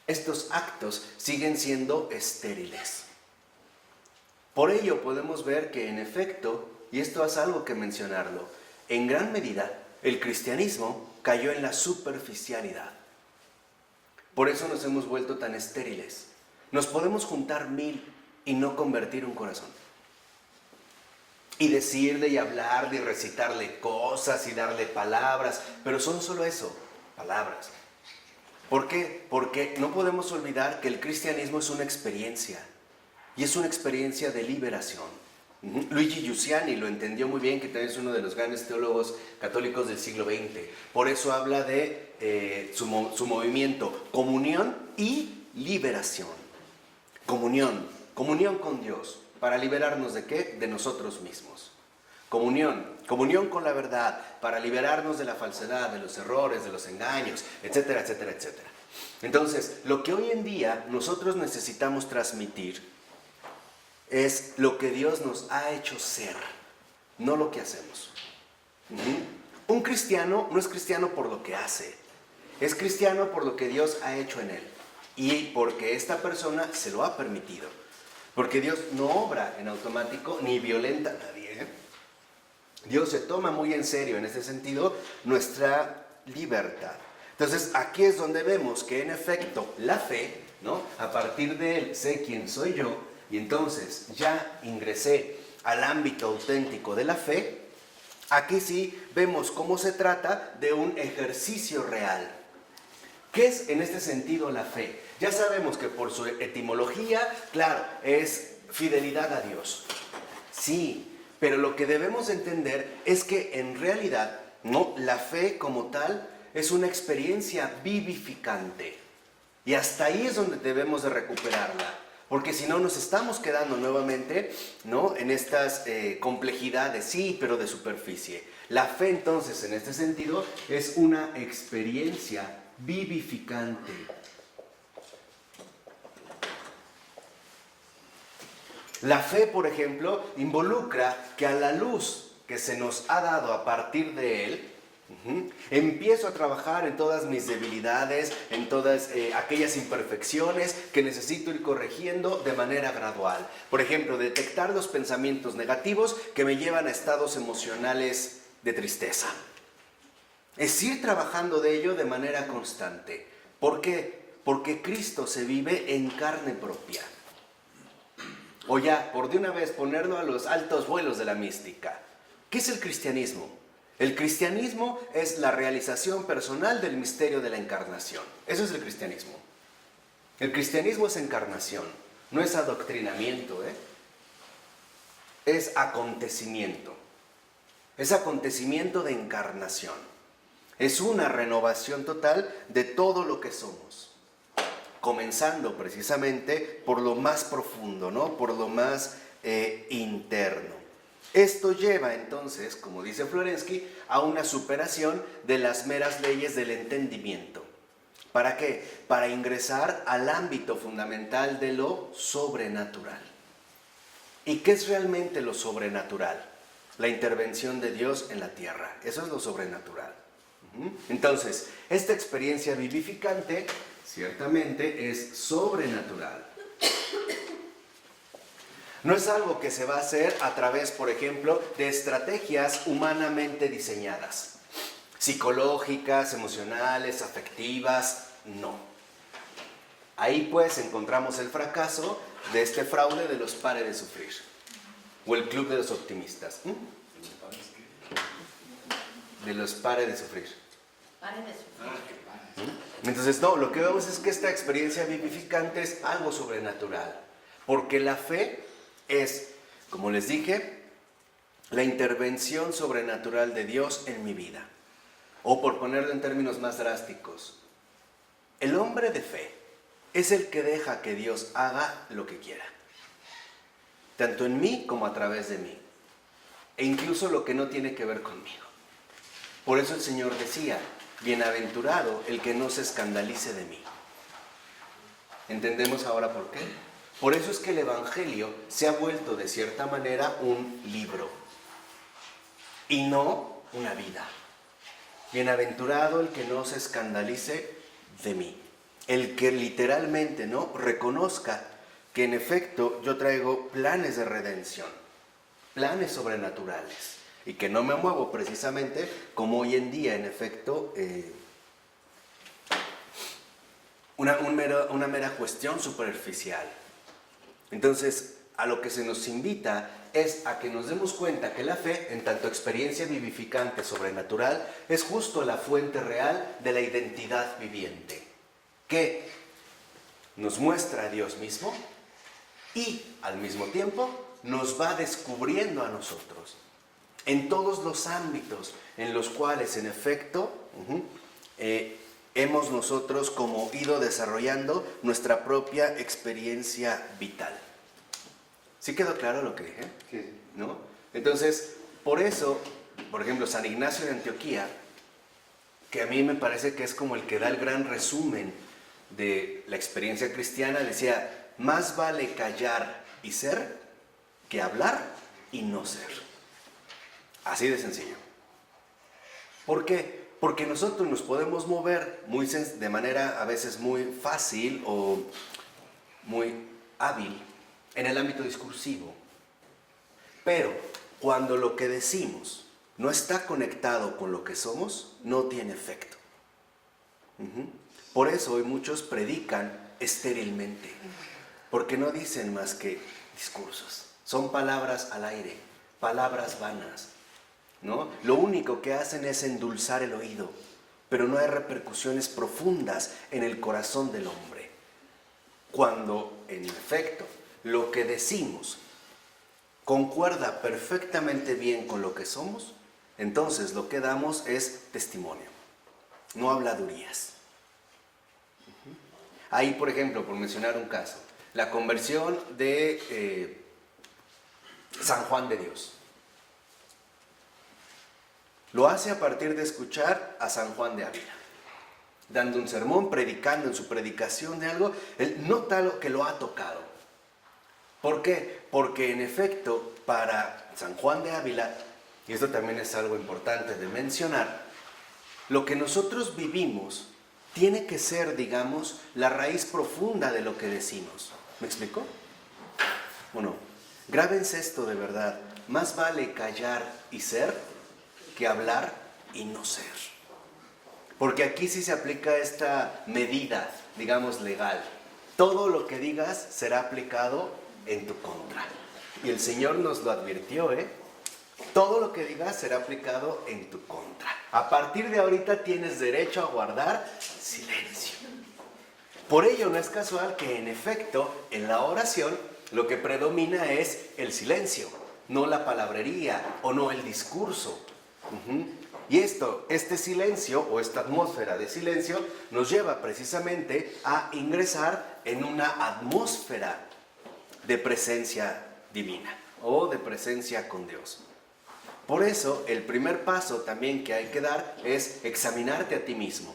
estos actos siguen siendo estériles. Por ello podemos ver que en efecto, y esto es algo que mencionarlo, en gran medida el cristianismo cayó en la superficialidad. Por eso nos hemos vuelto tan estériles. Nos podemos juntar 1000 y no convertir un corazón. Y decirle y hablarle y recitarle cosas y darle palabras, pero son solo eso, palabras. ¿Por qué? Porque no podemos olvidar que el cristianismo es una experiencia. Y es una experiencia de liberación. Luigi Giussiani lo entendió muy bien, que también es uno de los grandes teólogos católicos del siglo XX. Por eso habla de su movimiento, comunión y liberación. Comunión con Dios, para liberarnos ¿de qué? De nosotros mismos. Comunión con la verdad, para liberarnos de la falsedad, de los errores, de los engaños, etcétera, etcétera, etcétera. Entonces, lo que hoy en día nosotros necesitamos transmitir es lo que Dios nos ha hecho ser, no lo que hacemos. Un cristiano no es cristiano por lo que hace, es cristiano por lo que Dios ha hecho en él y porque esta persona se lo ha permitido. Porque Dios no obra en automático ni violenta a nadie. Dios se toma muy en serio en ese sentido nuestra libertad. Entonces aquí es donde vemos que en efecto la fe, ¿no? A partir de él sé quién soy yo. Y entonces ya ingresé al ámbito auténtico de la fe. Aquí sí vemos cómo se trata de un ejercicio real. ¿Qué es en este sentido la fe? Ya sabemos que por su etimología, claro, es fidelidad a Dios. Sí, pero lo que debemos entender es que en realidad, no, la fe como tal es una experiencia vivificante. Y hasta ahí es donde debemos de recuperarla. Porque si no nos estamos quedando nuevamente, ¿no?, en estas complejidades, sí, pero de superficie. La fe entonces en este sentido es una experiencia vivificante. La fe, por ejemplo, involucra que a la luz que se nos ha dado a partir de Él, empiezo a trabajar en todas mis debilidades, en todas aquellas imperfecciones que necesito ir corrigiendo de manera gradual. Por ejemplo, detectar los pensamientos negativos que me llevan a estados emocionales de tristeza. Es ir trabajando de ello de manera constante. ¿Por qué? Porque Cristo se vive en carne propia. O ya, por de una vez ponerlo a los altos vuelos de la mística. ¿Qué es el cristianismo? El cristianismo es la realización personal del misterio de la encarnación. Eso es el cristianismo. El cristianismo es encarnación, no es adoctrinamiento, es acontecimiento. Es acontecimiento de encarnación. Es una renovación total de todo lo que somos. Comenzando precisamente por lo más profundo, ¿no?, por lo más interno. Esto lleva entonces, como dice Florensky, a una superación de las meras leyes del entendimiento. ¿Para qué? Para ingresar al ámbito fundamental de lo sobrenatural. ¿Y qué es realmente lo sobrenatural? La intervención de Dios en la tierra. Eso es lo sobrenatural. Entonces, esta experiencia vivificante ciertamente es sobrenatural. No es algo que se va a hacer a través, por ejemplo, de estrategias humanamente diseñadas, psicológicas, emocionales, afectivas, no. Ahí pues encontramos el fracaso de este fraude de los Pare de Sufrir, o el Club de los Optimistas. De los Pare de Sufrir. Pare de sufrir. Entonces, no, lo que vemos es que esta experiencia vivificante es algo sobrenatural, porque la fe es, como les dije, la intervención sobrenatural de Dios en mi vida. O por ponerlo en términos más drásticos, el hombre de fe es el que deja que Dios haga lo que quiera, tanto en mí como a través de mí, e incluso lo que no tiene que ver conmigo. Por eso el Señor decía, bienaventurado el que no se escandalice de mí. ¿Entendemos ahora por qué? Por eso es que el Evangelio se ha vuelto de cierta manera un libro y no una vida. Bienaventurado el que no se escandalice de mí. El que literalmente no reconozca que en efecto yo traigo planes de redención, planes sobrenaturales, y que no me muevo precisamente como hoy en día en efecto una mera cuestión superficial. Entonces, a lo que se nos invita es a que nos demos cuenta que la fe, en tanto experiencia vivificante sobrenatural, es justo la fuente real de la identidad viviente, que nos muestra a Dios mismo y, al mismo tiempo, nos va descubriendo a nosotros en todos los ámbitos en los cuales, en efecto, hemos nosotros como ido desarrollando nuestra propia experiencia vital. ¿Sí quedó claro lo que dije? Sí. ¿No? Entonces, por eso, por ejemplo, San Ignacio de Antioquía, que a mí me parece que es como el que da el gran resumen de la experiencia cristiana, decía, más vale callar y ser que hablar y no ser. Así de sencillo. ¿Por qué? Porque nosotros nos podemos mover de manera a veces muy fácil o muy hábil en el ámbito discursivo. Pero cuando lo que decimos no está conectado con lo que somos, no tiene efecto. Por eso hoy muchos predican estérilmente, porque no dicen más que discursos. Son palabras al aire, palabras vanas, ¿no? Lo único que hacen es endulzar el oído, pero no hay repercusiones profundas en el corazón del hombre. Cuando, en efecto, lo que decimos concuerda perfectamente bien con lo que somos, entonces lo que damos es testimonio, no habladurías. Ahí, por ejemplo, por mencionar un caso, la conversión de San Juan de Dios. Lo hace a partir de escuchar a San Juan de Ávila, dando un sermón, predicando en su predicación de algo, él nota lo que lo ha tocado. ¿Por qué? Porque en efecto, para San Juan de Ávila, y esto también es algo importante de mencionar, lo que nosotros vivimos tiene que ser, digamos, la raíz profunda de lo que decimos. ¿Me explico? ¿O no? Grábense esto de verdad. Más vale callar y ser que hablar y no ser. Porque aquí sí se aplica esta medida, digamos, legal. Todo lo que digas será aplicado en tu contra. Y el Señor nos lo advirtió, ¿eh? Todo lo que digas será aplicado en tu contra. A partir de ahorita tienes derecho a guardar silencio. Por ello no es casual que en efecto en la oración lo que predomina es el silencio, no la palabrería o no el discurso. Y este silencio o esta atmósfera de silencio nos lleva precisamente a ingresar en una atmósfera de presencia divina o de presencia con Dios. Por eso el primer paso también que hay que dar es examinarte a ti mismo.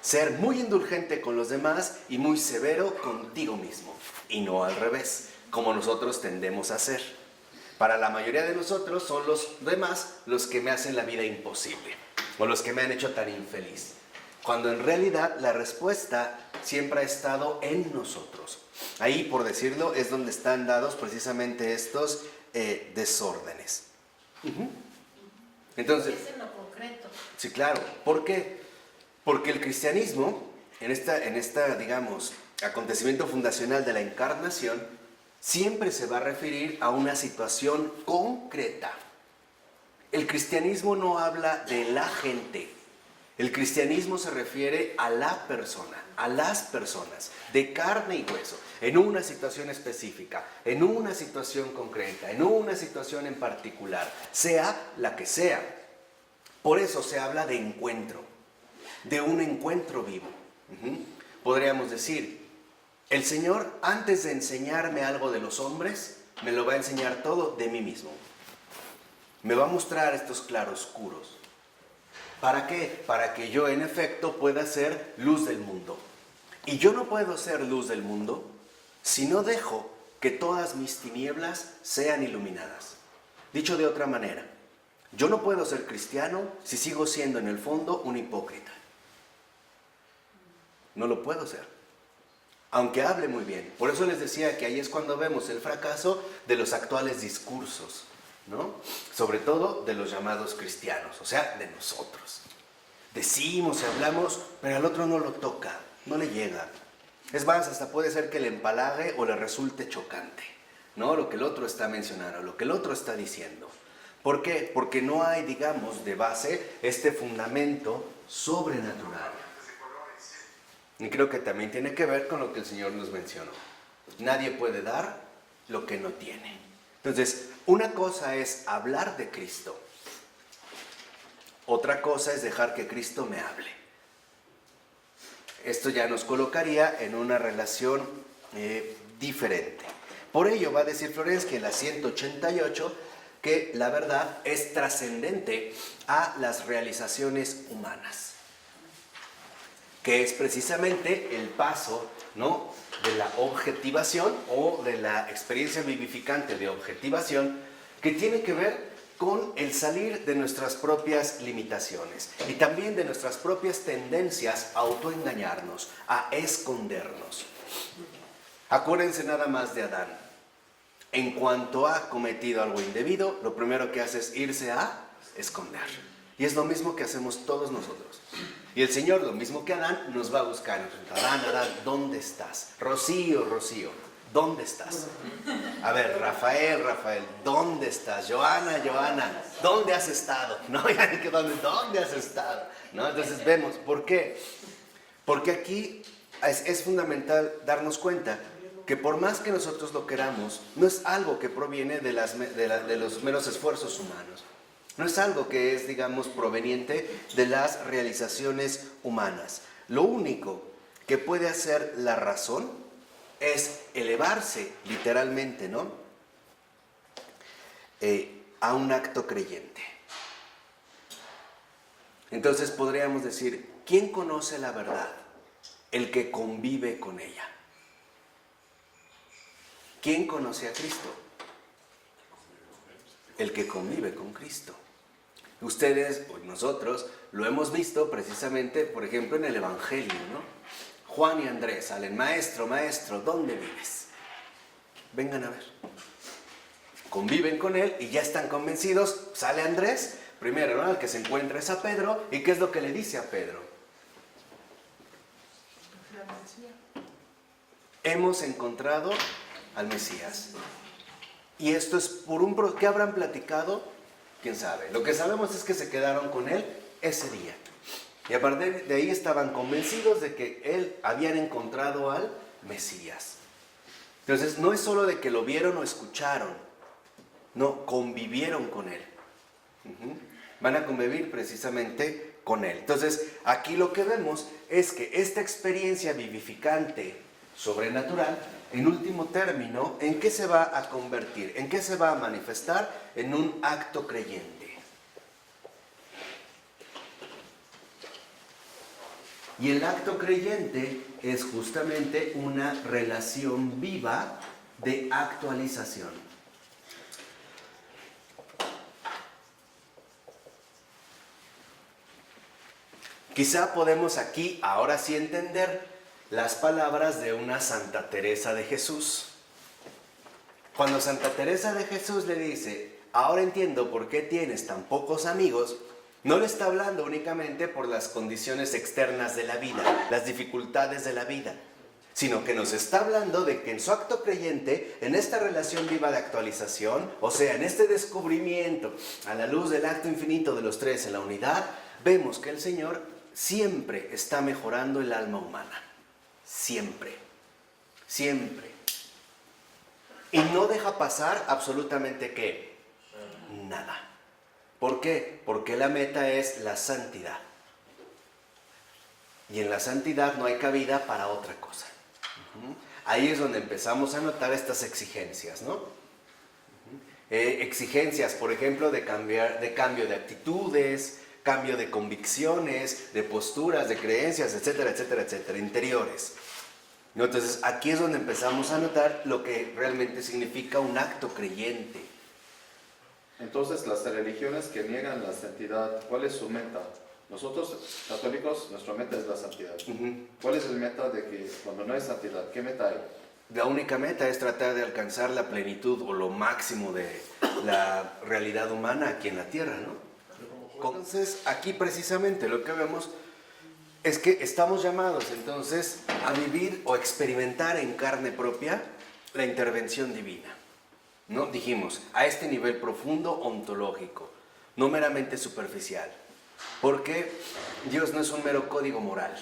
Ser muy indulgente con los demás y muy severo contigo mismo. Y no al revés, como nosotros tendemos a hacer. Para la mayoría de nosotros son los demás los que me hacen la vida imposible. O los que me han hecho tan infeliz. Cuando en realidad la respuesta siempre ha estado en nosotros. Ahí, por decirlo, es donde están dados precisamente estos desórdenes. Entonces, Es en lo concreto. sí, claro. ¿Por qué? Porque el cristianismo, en esta, digamos, acontecimiento fundacional de la encarnación, siempre se va a referir a una situación concreta. El cristianismo no habla de la gente. El cristianismo se refiere a la persona, a las personas, de carne y hueso, en una situación específica, en una situación concreta, en una situación en particular, sea la que sea. Por eso se habla de encuentro, de un encuentro vivo. Podríamos decir, el Señor, antes de enseñarme algo de los hombres, me lo va a enseñar todo de mí mismo. Me va a mostrar estos claroscuros. ¿Para qué? Para que yo en efecto pueda ser luz del mundo. Y yo no puedo ser luz del mundo si no dejo que todas mis tinieblas sean iluminadas. Dicho de otra manera, yo no puedo ser cristiano si sigo siendo en el fondo un hipócrita. No lo puedo ser. Aunque hable muy bien. Por eso les decía que ahí es cuando vemos el fracaso de los actuales discursos, ¿no? Sobre todo de los llamados cristianos, o sea, de nosotros. Decimos y hablamos, pero al otro no lo toca, no le llega. Es más, hasta puede ser que le empalague o le resulte chocante, ¿no? Lo que el otro está mencionando, lo que el otro está diciendo. ¿Por qué? Porque no hay, digamos, de base este fundamento sobrenatural. Y creo que también tiene que ver con lo que el Señor nos mencionó. Nadie puede dar lo que no tiene. Entonces, una cosa es hablar de Cristo. Otra cosa es dejar que Cristo me hable. Esto ya nos colocaría en una relación diferente. Por ello va a decir Florensky en la 188 que la verdad es trascendente a las realizaciones humanas. Que es precisamente el paso, ¿no?, de la objetivación o de la experiencia vivificante de objetivación que tiene que ver con el salir de nuestras propias limitaciones y también de nuestras propias tendencias a autoengañarnos, a escondernos. Acuérdense nada más de Adán. En cuanto ha cometido algo indebido, lo primero que hace es irse a esconder. Y es lo mismo que hacemos todos nosotros. Y el Señor, lo mismo que Adán, nos va a buscar. Adán, Adán, ¿dónde estás? Rocío, Rocío, ¿dónde estás? A ver, Rafael, Rafael, ¿dónde estás? Joana, Joana, ¿dónde has estado? No, ya ni que ¿dónde has estado? ¿No? Entonces vemos, ¿por qué? Porque aquí es fundamental darnos cuenta que por más que nosotros lo queramos, no es algo que proviene de los meros esfuerzos humanos. No es algo que es, digamos, proveniente de las realizaciones humanas. Lo único que puede hacer la razón es elevarse, literalmente, ¿no? A un acto creyente. Entonces podríamos decir, ¿quién conoce la verdad? El que convive con ella. ¿Quién conoce a Cristo? El que convive con Cristo. Ustedes, pues nosotros, lo hemos visto precisamente, por ejemplo, en el Evangelio, ¿no? Juan y Andrés salen, maestro, maestro, ¿dónde vives? Vengan a ver. Conviven con él y ya están convencidos. Sale Andrés, primero, ¿no? El que se encuentra es a Pedro. ¿Y qué es lo que le dice a Pedro? Hemos encontrado al Mesías. Y esto es por ¿qué habrán platicado? ¿Quién sabe? Lo que sabemos es que se quedaron con él ese día. Y a partir de ahí estaban convencidos de que habían encontrado al Mesías. Entonces, no es solo de que lo vieron o escucharon, no, convivieron con él. Van a convivir precisamente con él. Entonces, aquí lo que vemos es que esta experiencia vivificante, sobrenatural, en último término, ¿en qué se va a convertir? ¿En qué se va a manifestar? En un acto creyente. Y el acto creyente es justamente una relación viva de actualización. Quizá podemos aquí, ahora sí, entender las palabras de una Santa Teresa de Jesús. Cuando Santa Teresa de Jesús le dice, ahora entiendo por qué tienes tan pocos amigos, no le está hablando únicamente por las condiciones externas de la vida, las dificultades de la vida, sino que nos está hablando de que en su acto creyente, en esta relación viva de actualización, o sea, en este descubrimiento a la luz del acto infinito de los tres en la unidad, vemos que el Señor siempre está mejorando el alma humana. Siempre, siempre. Y no deja pasar absolutamente ¿qué? Nada. ¿Por qué? Porque la meta es la santidad. Y en la santidad no hay cabida para otra cosa. Ahí es donde empezamos a notar estas exigencias, ¿no? Exigencias, por ejemplo, de cambio de actitudes, cambio de convicciones, de posturas, de creencias, etcétera, etcétera, etcétera, interiores. Entonces, aquí es donde empezamos a notar lo que realmente significa un acto creyente. Entonces, las religiones que niegan la santidad, ¿cuál es su meta? Nosotros, católicos, nuestra meta es la santidad. ¿Cuál es el meta de que cuando no hay santidad? ¿Qué meta hay? La única meta es tratar de alcanzar la plenitud o lo máximo de la realidad humana aquí en la tierra, ¿no? Entonces, aquí precisamente lo que vemos es que estamos llamados entonces a vivir o experimentar en carne propia la intervención divina, ¿no? Dijimos, a este nivel profundo ontológico, no meramente superficial, porque Dios no es un mero código moral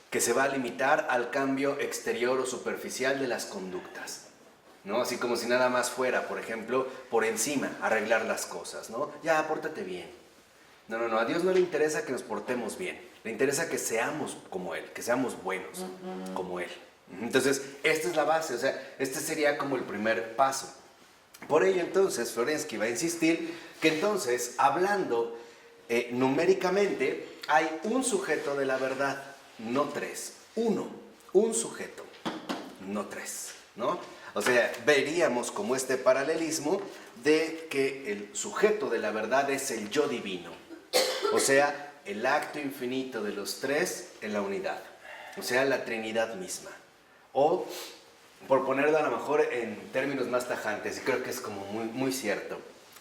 que se va a limitar al cambio exterior o superficial de las conductas, ¿no? Así como si nada más fuera, por ejemplo, por encima, arreglar las cosas, ¿no? Ya, pórtate bien. No, a Dios no le interesa que nos portemos bien, le interesa que seamos como Él, que seamos buenos como Él. Entonces, esta es la base, o sea, este sería como el primer paso. Por ello, entonces, Florensky va a insistir que entonces, hablando numéricamente, hay un sujeto de la verdad, no tres. Un sujeto, no tres, ¿no? O sea, veríamos como este paralelismo de que el sujeto de la verdad es el yo divino. O sea, el acto infinito de los tres en la unidad. O sea, la Trinidad misma. O, por ponerlo a lo mejor en términos más tajantes, y creo que es como muy, muy cierto,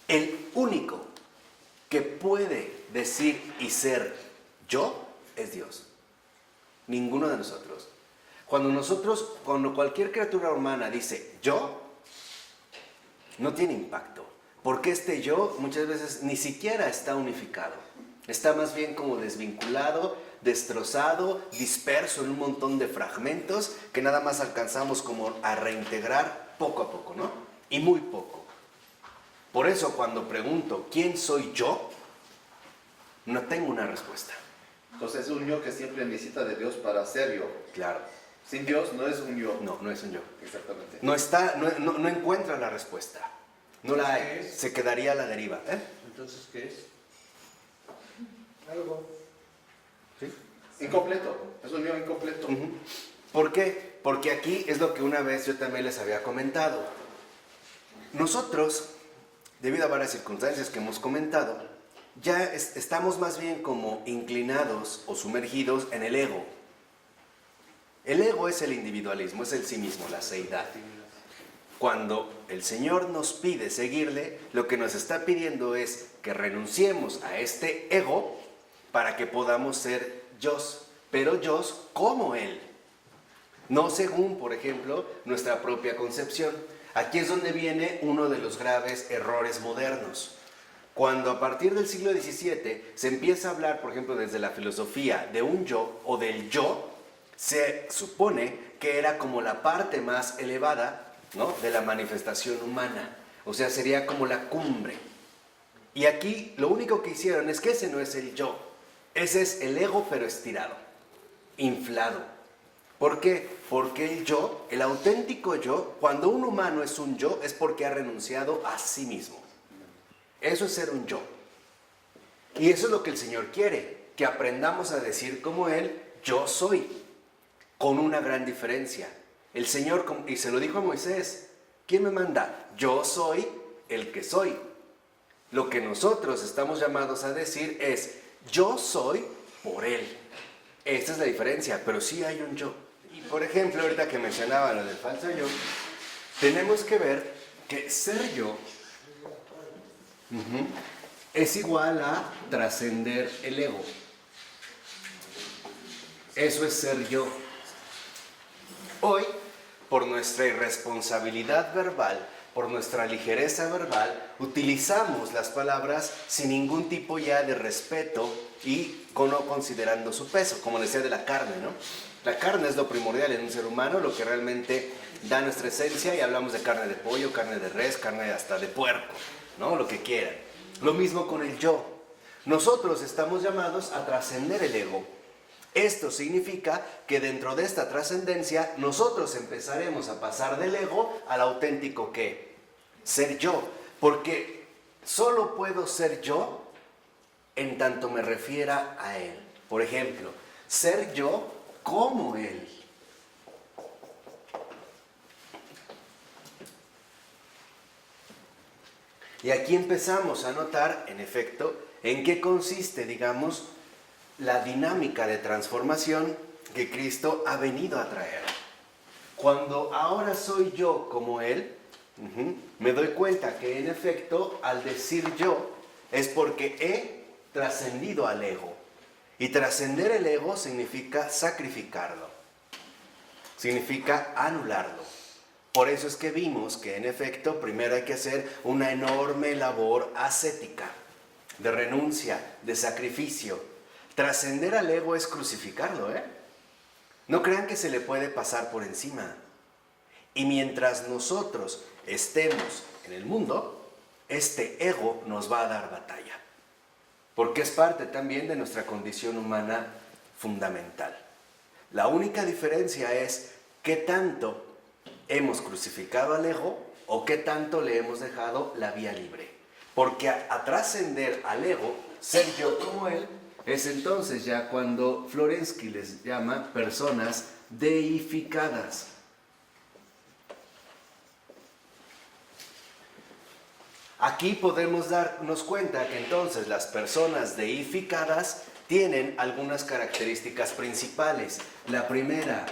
el único que puede decir y ser yo es Dios. Ninguno de nosotros. Cuando cualquier criatura humana dice yo, no tiene impacto. Porque este yo muchas veces ni siquiera está unificado. Está más bien como desvinculado destrozado, disperso en un montón de fragmentos que nada más alcanzamos como a reintegrar poco a poco, ¿no? Y muy poco. Por eso cuando pregunto, ¿quién soy yo? No tengo una respuesta. Entonces es un yo que siempre necesita de Dios para ser yo. Claro. Sin Dios no es un yo. No, no es un yo. Exactamente. No encuentra la respuesta. No la hay. ¿Qué es? Se quedaría a la deriva. Entonces, ¿qué es? Algo. ¿Sí? Incompleto. Es un yo incompleto. Ujú. ¿Por qué? Porque aquí es lo que una vez yo también les había comentado. Nosotros, debido a varias circunstancias que hemos comentado, ya estamos más bien como inclinados o sumergidos en el ego. El ego es el individualismo, es el sí mismo, la seidad. Cuando el Señor nos pide seguirle, lo que nos está pidiendo es que renunciemos a este ego para que podamos ser yos, pero yos como Él. No según, por ejemplo, nuestra propia concepción. Aquí es donde viene uno de los graves errores modernos. Cuando a partir del siglo XVII se empieza a hablar, por ejemplo, desde la filosofía de un yo o del yo, se supone que era como la parte más elevada, ¿no?, de la manifestación humana. O sea, sería como la cumbre. Y aquí lo único que hicieron es que ese no es el yo. Ese es el ego pero estirado, inflado. ¿Por qué? Porque el yo, el auténtico yo, cuando un humano es un yo, es porque ha renunciado a sí mismo. Eso es ser un yo. Y eso es lo que el Señor quiere, que aprendamos a decir como Él, yo soy, con una gran diferencia. El Señor, y se lo dijo a Moisés, ¿quién me manda? Yo soy el que soy. Lo que nosotros estamos llamados a decir es, yo soy por Él. Esta es la diferencia, pero sí hay un yo. Y por ejemplo, ahorita que mencionaba lo del falso yo, tenemos que ver que ser yo es igual a trascender el ego. Eso es ser yo. Hoy, por nuestra irresponsabilidad verbal, por nuestra ligereza verbal, utilizamos las palabras sin ningún tipo ya de respeto y no considerando su peso, como decía de la carne, ¿no? La carne es lo primordial en un ser humano, lo que realmente da nuestra esencia, y hablamos de carne de pollo, carne de res, carne hasta de puerco, ¿no? Lo que quieran. Lo mismo con el yo. Nosotros estamos llamados a trascender el ego. Esto significa que dentro de esta trascendencia nosotros empezaremos a pasar del ego al auténtico ¿qué? Ser yo. Porque solo puedo ser yo en tanto me refiera a Él. Por ejemplo, ser yo como Él. Y aquí empezamos a notar, en efecto, en qué consiste, digamos, la dinámica de transformación que Cristo ha venido a traer. Cuando ahora soy yo como Él, me doy cuenta que en efecto, al decir yo, es porque he trascendido al ego. Y trascender el ego significa sacrificarlo, significa anularlo. Por eso es que vimos que en efecto primero hay que hacer una enorme labor ascética, de renuncia, de sacrificio. Trascender al ego es crucificarlo, ¿eh? No crean que se le puede pasar por encima. Y mientras nosotros estemos en el mundo, este ego nos va a dar batalla. Porque es parte también de nuestra condición humana fundamental. La única diferencia es qué tanto hemos crucificado al ego o qué tanto le hemos dejado la vía libre. Porque a trascender al ego, ser yo como Él, es entonces ya cuando Florensky les llama personas deificadas. Aquí podemos darnos cuenta que entonces las personas deificadas tienen algunas características principales. La primera,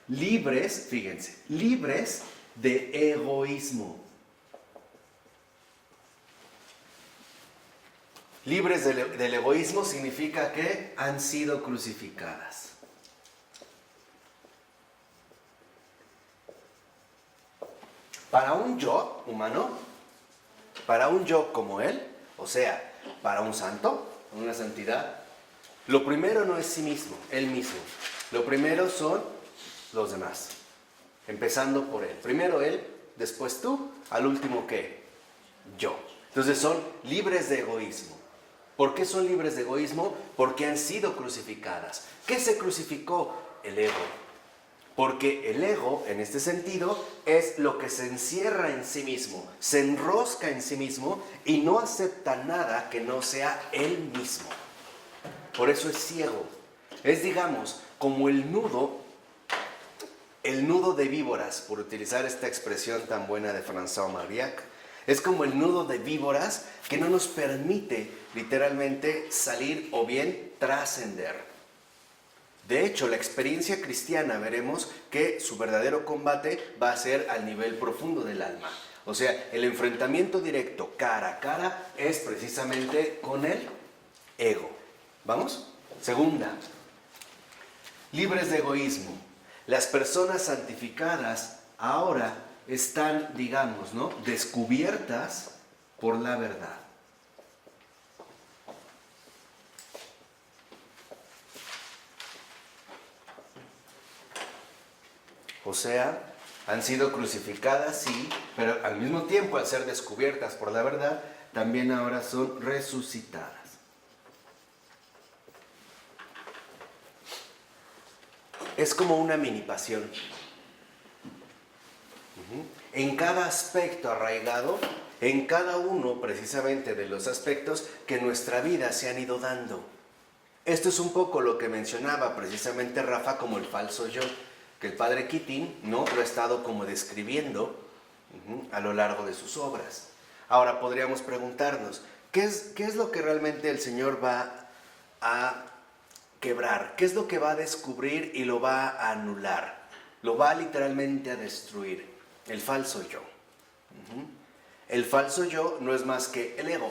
libres, fíjense, libres de egoísmo. Libres del egoísmo significa que han sido crucificadas. Para un yo humano, para un yo como Él, o sea, para un santo, una santidad, Lo primero no es sí mismo, él mismo. Lo primero son los demás, empezando por él. Primero él, después tú, al último ¿qué? Yo. Entonces son libres de egoísmo. ¿Por qué son libres de egoísmo? Porque han sido crucificadas. ¿Qué se crucificó? El ego. Porque el ego, en este sentido, es lo que se encierra en sí mismo, se enrosca en sí mismo y no acepta nada que no sea él mismo. Por eso es ciego. Es, digamos, como el nudo de víboras, por utilizar esta expresión tan buena de François Mauriac. Es como el nudo de víboras que no nos permite literalmente salir o bien trascender. De hecho, la experiencia cristiana veremos que su verdadero combate va a ser al nivel profundo del alma. O sea, el enfrentamiento directo cara a cara es precisamente con el ego. ¿Vamos? Segunda, libres de egoísmo. Las personas santificadas ahora están, digamos, ¿no?, descubiertas por la verdad. O sea, han sido crucificadas, sí, pero al mismo tiempo, al ser descubiertas por la verdad, también ahora son resucitadas. Es como una mini pasión. En cada aspecto arraigado, en cada uno precisamente de los aspectos que en nuestra vida se han ido dando. Esto es un poco lo que mencionaba precisamente Rafa como el falso yo, que el padre Keating, ¿no?, lo ha estado como describiendo a lo largo de sus obras. Ahora podríamos preguntarnos, ¿qué es lo que realmente el Señor va a quebrar? ¿Qué es lo que va a descubrir y lo va a anular? Lo va literalmente a destruir. El falso yo. El falso yo no es más que el ego,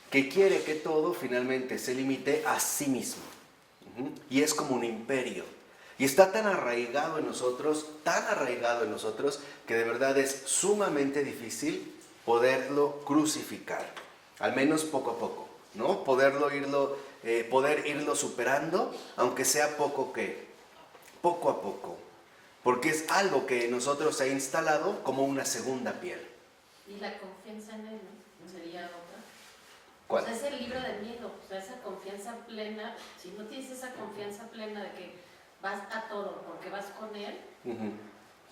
que quiere que todo finalmente se limite a sí mismo. Y es como un imperio. Y está tan arraigado en nosotros, que de verdad es sumamente difícil poderlo crucificar. Al menos poco a poco, ¿no? Poder irlo superando, aunque sea poco a poco. Porque es algo que en nosotros se ha instalado como una segunda piel. Y la confianza en él, ¿no? Sería otra. ¿Cuál? O sea, es el libro del miedo, o sea, esa confianza plena. Si no tienes esa confianza plena de que vas a todo porque vas con él,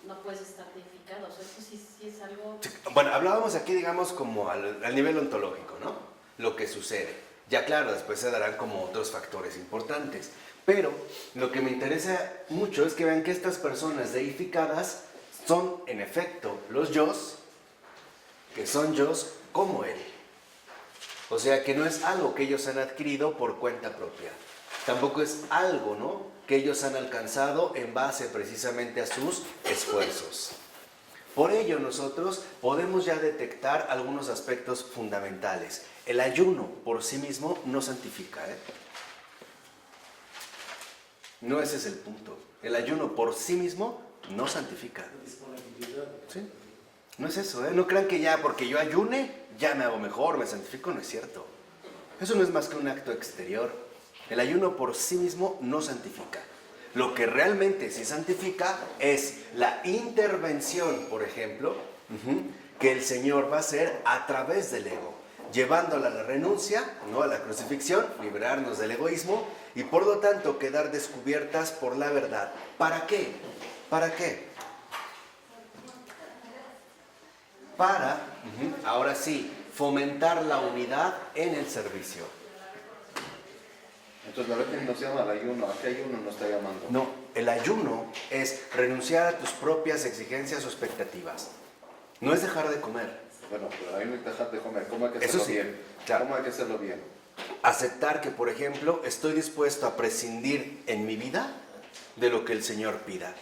no puedes estar edificado. O sea, eso sí es algo... Bueno, hablábamos aquí, digamos, como al nivel ontológico, ¿no? Lo que sucede. Ya claro, después se darán como otros factores importantes. Pero lo que me interesa mucho es que vean que estas personas deificadas son, en efecto, los yos, que son yos como él. O sea, que no es algo que ellos han adquirido por cuenta propia. Tampoco es algo, ¿no?, que ellos han alcanzado en base precisamente a sus esfuerzos. Por ello nosotros podemos ya detectar algunos aspectos fundamentales. El ayuno por sí mismo no santifica, No, ese es el punto. El ayuno por sí mismo no santifica. ¿Sí? No es eso, No crean que ya porque yo ayune, ya me hago mejor, me santifico. No es cierto. Eso no es más que un acto exterior. El ayuno por sí mismo no santifica. Lo que realmente sí santifica es la intervención, por ejemplo, que el Señor va a hacer a través del ego, llevándola a la renuncia, no a la crucifixión, liberarnos del egoísmo y por lo tanto quedar descubiertas por la verdad. ¿Para qué? ¿Para qué? Para, ahora sí, fomentar la unidad en el servicio. Entonces la Virgen nos llama al ayuno. ¿A qué ayuno nos está llamando? No, el ayuno es renunciar a tus propias exigencias o expectativas. No es dejar de comer. Bueno, pero ahí no hay que dejar de comer. ¿Cómo hay que Eso hacerlo sí, bien? claro. ¿Cómo hay que hacerlo bien? Aceptar que, por ejemplo, estoy dispuesto a prescindir en mi vida de lo que el Señor pida.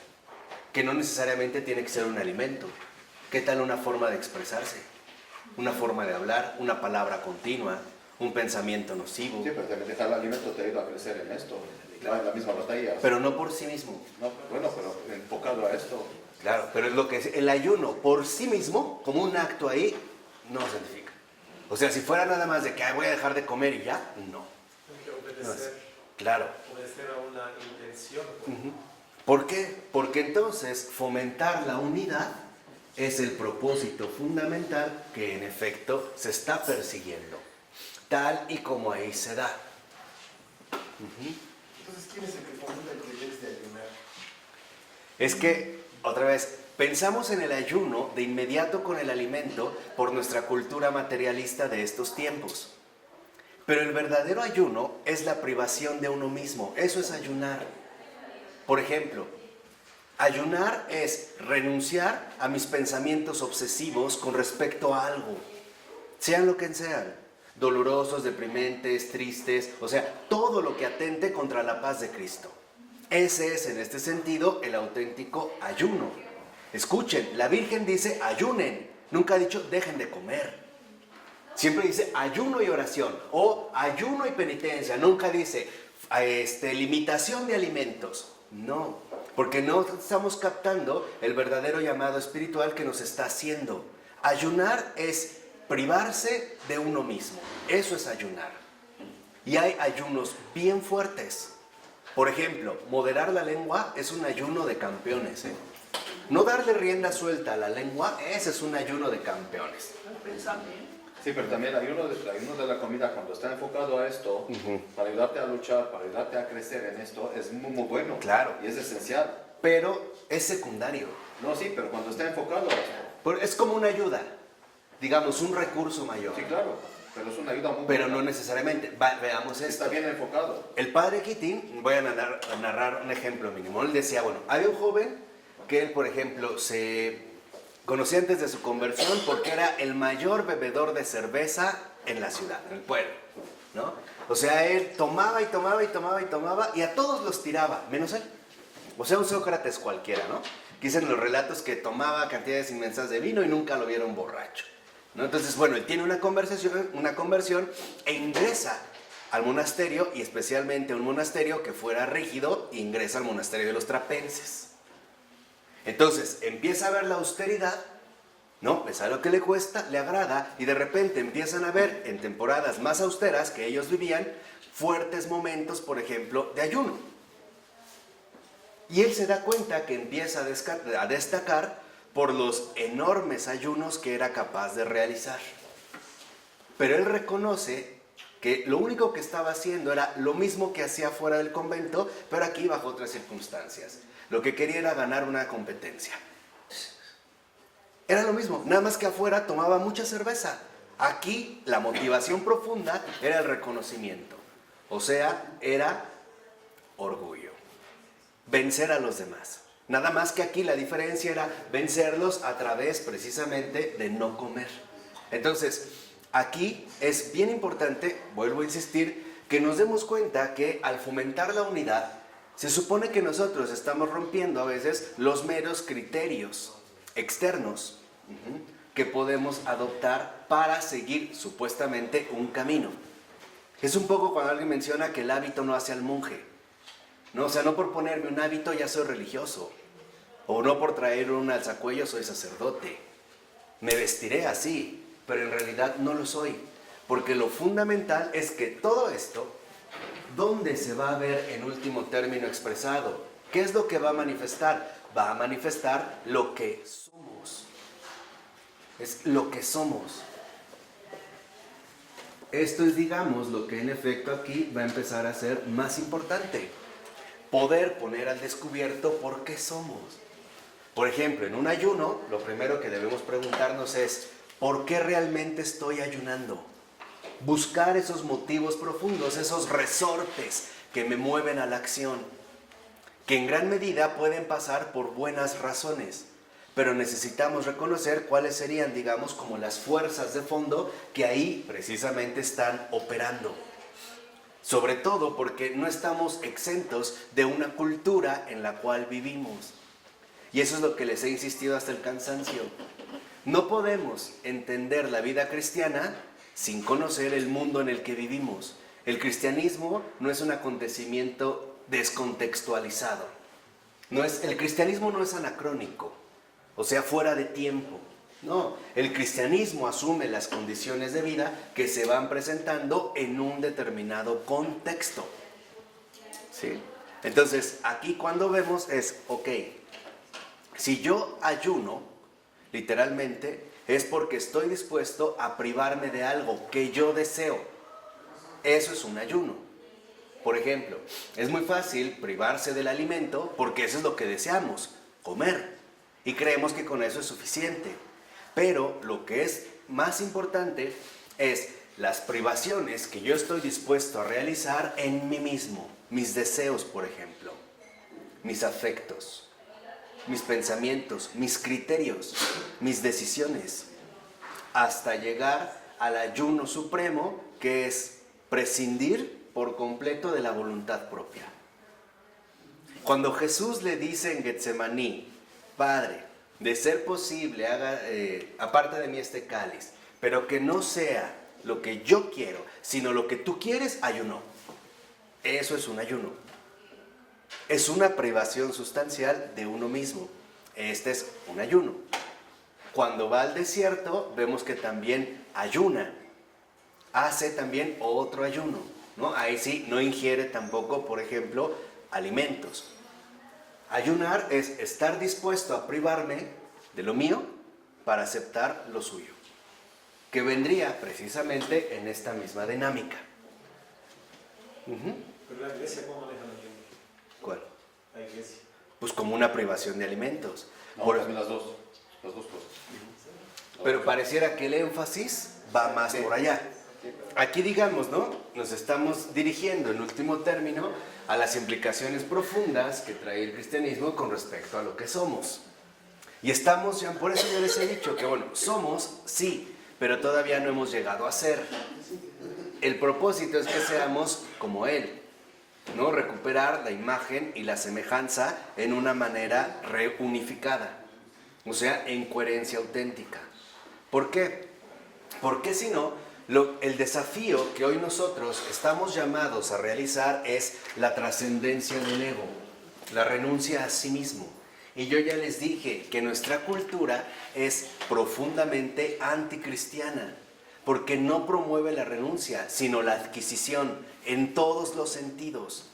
Que no necesariamente tiene que ser un alimento. ¿Qué tal una forma de expresarse? Una forma de hablar, una palabra continua, un pensamiento nocivo. Sí, pero también dejar el alimento te ayuda a crecer en esto. Claro, la misma batalla. Pero no por sí mismo. No, bueno, pero enfocado a esto. Claro, pero es lo que es el ayuno por sí mismo, como un acto ahí, no santifica. O sea, si fuera nada más de que voy a dejar de comer y ya, no. No es. Claro. Puede ser una intención. Ujú. ¿Por qué? Porque entonces fomentar la unidad es el propósito fundamental que en efecto se está persiguiendo, tal y como ahí se da. Ujú. Entonces, ¿quién es el que fomenta el proyecto de ayunar? Es que, otra vez, pensamos en el ayuno de inmediato con el alimento por nuestra cultura materialista de estos tiempos. Pero el verdadero ayuno es la privación de uno mismo. Eso es ayunar. Por ejemplo, ayunar es renunciar a mis pensamientos obsesivos con respecto a algo, sean lo que sean, dolorosos, deprimentes, tristes, o sea, todo lo que atente contra la paz de Cristo. Ese es, en este sentido, el auténtico ayuno. Escuchen, la Virgen dice ayunen, nunca ha dicho dejen de comer. Siempre dice ayuno y oración, o ayuno y penitencia, nunca dice limitación de alimentos. No, porque no estamos captando el verdadero llamado espiritual que nos está haciendo. Ayunar es privarse de uno mismo, eso es ayunar. Y hay ayunos bien fuertes. Por ejemplo, moderar la lengua es un ayuno de campeones, ¿eh? No darle rienda suelta a la lengua, ese es un ayuno de campeones. El pensamiento. Sí, pero también el ayuno de la comida, cuando está enfocado a esto, para ayudarte a luchar, para ayudarte a crecer en esto, es muy, muy bueno. Claro. Y es esencial. Pero es secundario. No, sí, pero cuando está enfocado a esto. Es como una ayuda, digamos, un recurso mayor. Sí, claro, pero es una ayuda muy Pero buena. no necesariamente. Veamos esto. Está bien enfocado. El padre Keating, voy a narrar un ejemplo mínimo. Él decía, bueno, había un joven que él, por ejemplo, se conocía antes de su conversión porque era el mayor bebedor de cerveza en la ciudad, en el pueblo, ¿no? O sea, él tomaba y tomaba y tomaba y tomaba y a todos los tiraba, menos él. O sea, un Sócrates cualquiera, ¿no? Dicen los relatos que tomaba cantidades inmensas de vino y nunca lo vieron borracho, ¿no? Entonces, bueno, él tiene una conversión e ingresa al monasterio, y especialmente a un monasterio que fuera rígido, ingresa al monasterio de los trapenses. Entonces, empieza a ver la austeridad, ¿no? Pese a lo que le cuesta, le agrada, y de repente empiezan a ver, en temporadas más austeras que ellos vivían, fuertes momentos, por ejemplo, de ayuno. Y él se da cuenta que empieza a destacar por los enormes ayunos que era capaz de realizar. Pero él reconoce que lo único que estaba haciendo era lo mismo que hacía fuera del convento, pero aquí bajo otras circunstancias. Lo que quería era ganar una competencia. Era lo mismo, nada más que afuera tomaba mucha cerveza. Aquí la motivación profunda era el reconocimiento. O sea, era orgullo. Vencer a los demás. Nada más que aquí la diferencia era vencerlos a través precisamente de no comer. Entonces, aquí es bien importante, vuelvo a insistir, que nos demos cuenta que al fomentar la unidad, se supone que nosotros estamos rompiendo a veces los meros criterios externos que podemos adoptar para seguir supuestamente un camino. Es un poco cuando alguien menciona que el hábito no hace al monje, ¿no? O sea, no por ponerme un hábito ya soy religioso, o no por traer un alzacuello soy sacerdote. Me vestiré así, pero en realidad no lo soy, porque lo fundamental es que todo esto, ¿dónde se va a ver en último término expresado? ¿Qué es lo que va a manifestar? Va a manifestar lo que somos. Es lo que somos. Esto es, digamos, lo que en efecto aquí va a empezar a ser más importante. Poder poner al descubierto por qué somos. Por ejemplo, en un ayuno, lo primero que debemos preguntarnos es, ¿por qué realmente estoy ayunando? Buscar esos motivos profundos, esos resortes que me mueven a la acción, que en gran medida pueden pasar por buenas razones, pero necesitamos reconocer cuáles serían, digamos, como las fuerzas de fondo que ahí precisamente están operando. Sobre todo porque no estamos exentos de una cultura en la cual vivimos. Y eso es lo que les he insistido hasta el cansancio. No podemos entender la vida cristiana sin conocer el mundo en el que vivimos. El cristianismo no es un acontecimiento descontextualizado. El cristianismo no es anacrónico, o sea, fuera de tiempo. No, el cristianismo asume las condiciones de vida que se van presentando en un determinado contexto. ¿Sí? Entonces, aquí cuando vemos es, ok, si yo ayuno, literalmente, es porque estoy dispuesto a privarme de algo que yo deseo. Eso es un ayuno. Por ejemplo, es muy fácil privarse del alimento porque eso es lo que deseamos, comer. Y creemos que con eso es suficiente. Pero lo que es más importante es las privaciones que yo estoy dispuesto a realizar en mí mismo. Mis deseos, por ejemplo, mis afectos, mis pensamientos, mis criterios, mis decisiones, hasta llegar al ayuno supremo, que es prescindir por completo de la voluntad propia. Cuando Jesús le dice en Getsemaní, Padre, de ser posible, aparte de mí este cáliz, pero que no sea lo que yo quiero, sino lo que tú quieres, ayunó. Eso es un ayuno. Es una privación sustancial de uno mismo. Este es un ayuno. Cuando va al desierto, vemos que también ayuna. Hace también otro ayuno, ¿no? Ahí sí, no ingiere tampoco, por ejemplo, alimentos. Ayunar es estar dispuesto a privarme de lo mío para aceptar lo suyo, que vendría precisamente en esta misma dinámica. Pero la iglesia, ¿cómo maneja el ayuno? ¿Cuál? La iglesia. Pues como una privación de alimentos. No, Por- también las dos cosas. pero pareciera que el énfasis va más por allá. Aquí, digamos, ¿no? Nos estamos dirigiendo en último término a las implicaciones profundas que trae el cristianismo con respecto a lo que somos. Y estamos, ya por eso yo les he dicho que, bueno, somos, sí, pero todavía no hemos llegado a ser. El propósito es que seamos como Él, ¿no? Recuperar la imagen y la semejanza en una manera reunificada, o sea, en coherencia auténtica. ¿Por qué? Porque si no, el desafío que hoy nosotros estamos llamados a realizar es la trascendencia del ego, la renuncia a sí mismo. Y yo ya les dije que nuestra cultura es profundamente anticristiana, porque no promueve la renuncia, sino la adquisición en todos los sentidos,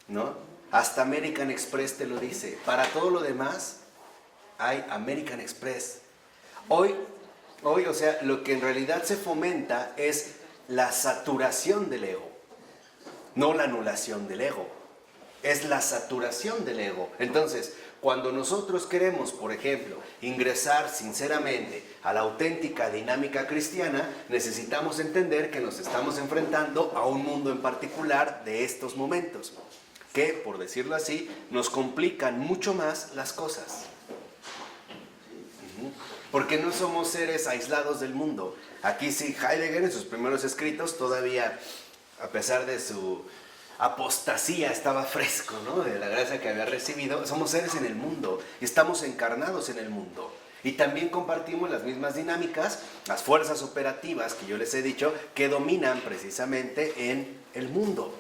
¿no? Hasta American Express te lo dice. Para todo lo demás hay American Express. Hoy, o sea, lo que en realidad se fomenta es la saturación del ego, no la anulación del ego. Es la saturación del ego. Entonces, cuando nosotros queremos, por ejemplo, ingresar sinceramente a la auténtica dinámica cristiana, necesitamos entender que nos estamos enfrentando a un mundo en particular de estos momentos, que, por decirlo así, nos complican mucho más las cosas. Porque no somos seres aislados del mundo. Aquí sí, Heidegger en sus primeros escritos todavía, a pesar de su apostasía, estaba fresco, ¿no? De la gracia que había recibido. Somos seres en el mundo y estamos encarnados en el mundo. Y también compartimos las mismas dinámicas, las fuerzas operativas que yo les he dicho, que dominan precisamente en el mundo.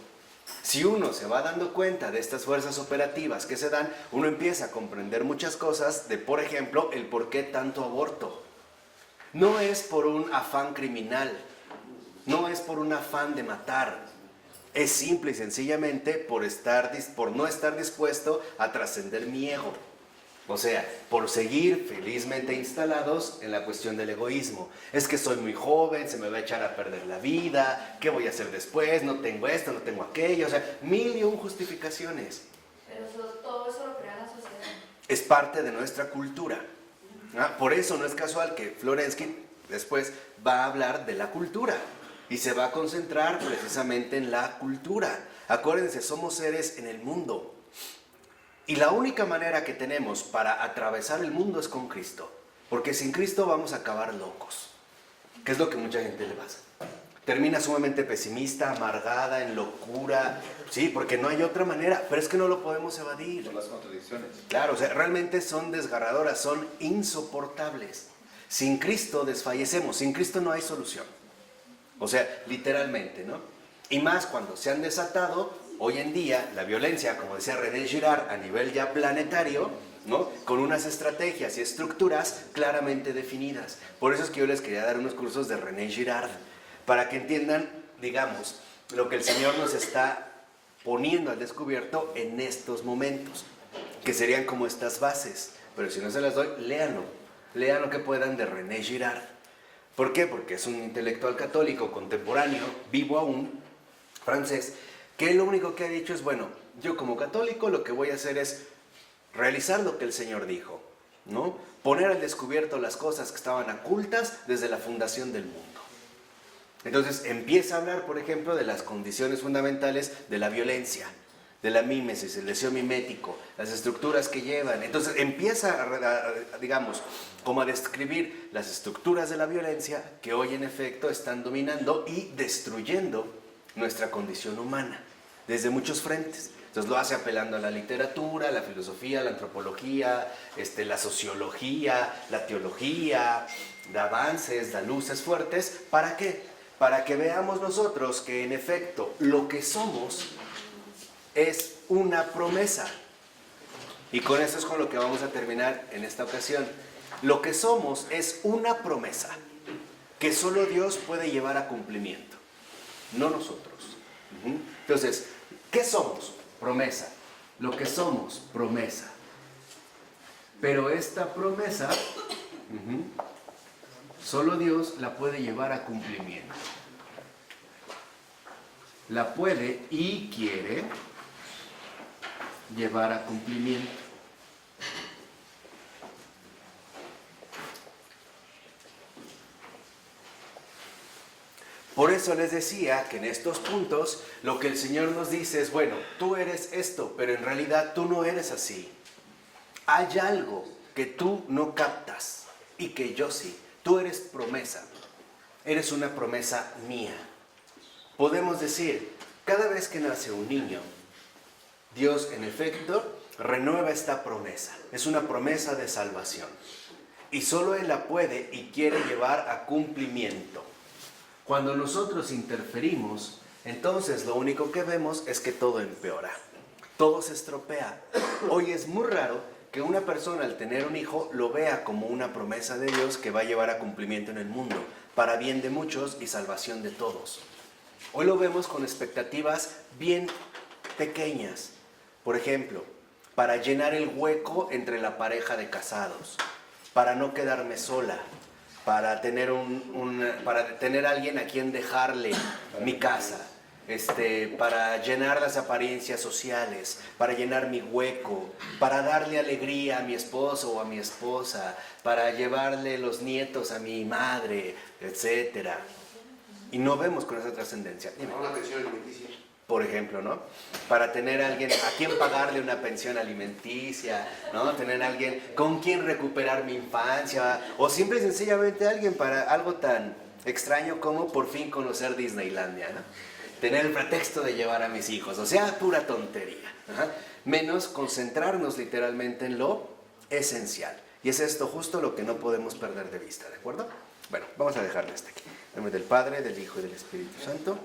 Si uno se va dando cuenta de estas fuerzas operativas que se dan, uno empieza a comprender muchas cosas de, por ejemplo, el por qué tanto aborto. No es por un afán criminal, no es por un afán de matar, es simple y sencillamente por no estar dispuesto a trascender mi ego. O sea, por seguir felizmente instalados en la cuestión del egoísmo. Es que soy muy joven, se me va a echar a perder la vida, ¿qué voy a hacer después? No tengo esto, no tengo aquello. O sea, 1001 justificaciones. Pero todo eso lo crea la sociedad. Es parte de nuestra cultura. Por eso no es casual que Florensky después va a hablar de la cultura y se va a concentrar precisamente en la cultura. Acuérdense, somos seres en el mundo. Y la única manera que tenemos para atravesar el mundo es con Cristo. Porque sin Cristo vamos a acabar locos. Que es lo que mucha gente le pasa. Termina sumamente pesimista, amargada, en locura. Sí, porque no hay otra manera. Pero es que no lo podemos evadir. Son las contradicciones. Claro, o sea, realmente son desgarradoras, son insoportables. Sin Cristo desfallecemos. Sin Cristo no hay solución. O sea, literalmente, ¿no? Y más cuando se han desatado hoy en día la violencia, como decía René Girard, a nivel ya planetario, ¿no? Con unas estrategias y estructuras claramente definidas. Por eso es que yo les quería dar unos cursos de René Girard, para que entiendan, digamos, lo que el Señor nos está poniendo al descubierto en estos momentos, que serían como estas bases. Pero si no se las doy, léanlo. Lean lo que puedan de René Girard. ¿Por qué? Porque es un intelectual católico contemporáneo, vivo aún, francés, que lo único que ha dicho es, bueno, yo como católico lo que voy a hacer es realizar lo que el Señor dijo, ¿no? Poner al descubierto las cosas que estaban ocultas desde la fundación del mundo. Entonces empieza a hablar, por ejemplo, de las condiciones fundamentales de la violencia, de la mímesis, el deseo mimético, las estructuras que llevan. Entonces empieza, digamos, como a describir las estructuras de la violencia que hoy en efecto están dominando y destruyendo nuestra condición humana, desde muchos frentes. Entonces lo hace apelando a la literatura, la filosofía, la antropología, la sociología, la teología, da avances, da luces fuertes. ¿Para qué? Para que veamos nosotros que en efecto lo que somos es una promesa. Y con eso es con lo que vamos a terminar en esta ocasión. Lo que somos es una promesa que solo Dios puede llevar a cumplimiento, no nosotros. Entonces, ¿qué somos? Promesa. Lo que somos, promesa. Pero esta promesa, solo Dios la puede llevar a cumplimiento. La puede y quiere llevar a cumplimiento. Por eso les decía que en estos puntos lo que el Señor nos dice es, bueno, tú eres esto, pero en realidad tú no eres así. Hay algo que tú no captas y que yo sí. Tú eres promesa. Eres una promesa mía. Podemos decir, cada vez que nace un niño, Dios en efecto renueva esta promesa. Es una promesa de salvación. Y solo Él la puede y quiere llevar a cumplimiento. Cuando nosotros interferimos, entonces lo único que vemos es que todo empeora, todo se estropea. Hoy es muy raro que una persona al tener un hijo lo vea como una promesa de Dios que va a llevar a cumplimiento en el mundo, para bien de muchos y salvación de todos. Hoy lo vemos con expectativas bien pequeñas. Por ejemplo, para llenar el hueco entre la pareja de casados, para no quedarme sola, para tener a alguien a quien dejarle mi casa, para llenar las apariencias sociales, para llenar mi hueco, para darle alegría a mi esposo o a mi esposa, para llevarle los nietos a mi madre, etc. Y no vemos con esa trascendencia. Una pensión alimenticia. Por ejemplo, ¿no? Para tener a alguien a quien pagarle una pensión alimenticia, ¿no? Tener a alguien con quien recuperar mi infancia, o simple y sencillamente alguien para algo tan extraño como por fin conocer Disneylandia, ¿no? Tener el pretexto de llevar a mis hijos, o sea, pura tontería. Menos concentrarnos literalmente en lo esencial. Y es esto justo lo que no podemos perder de vista, ¿de acuerdo? Bueno, vamos a dejarle hasta aquí. En nombre del Padre, del Hijo y del Espíritu Santo.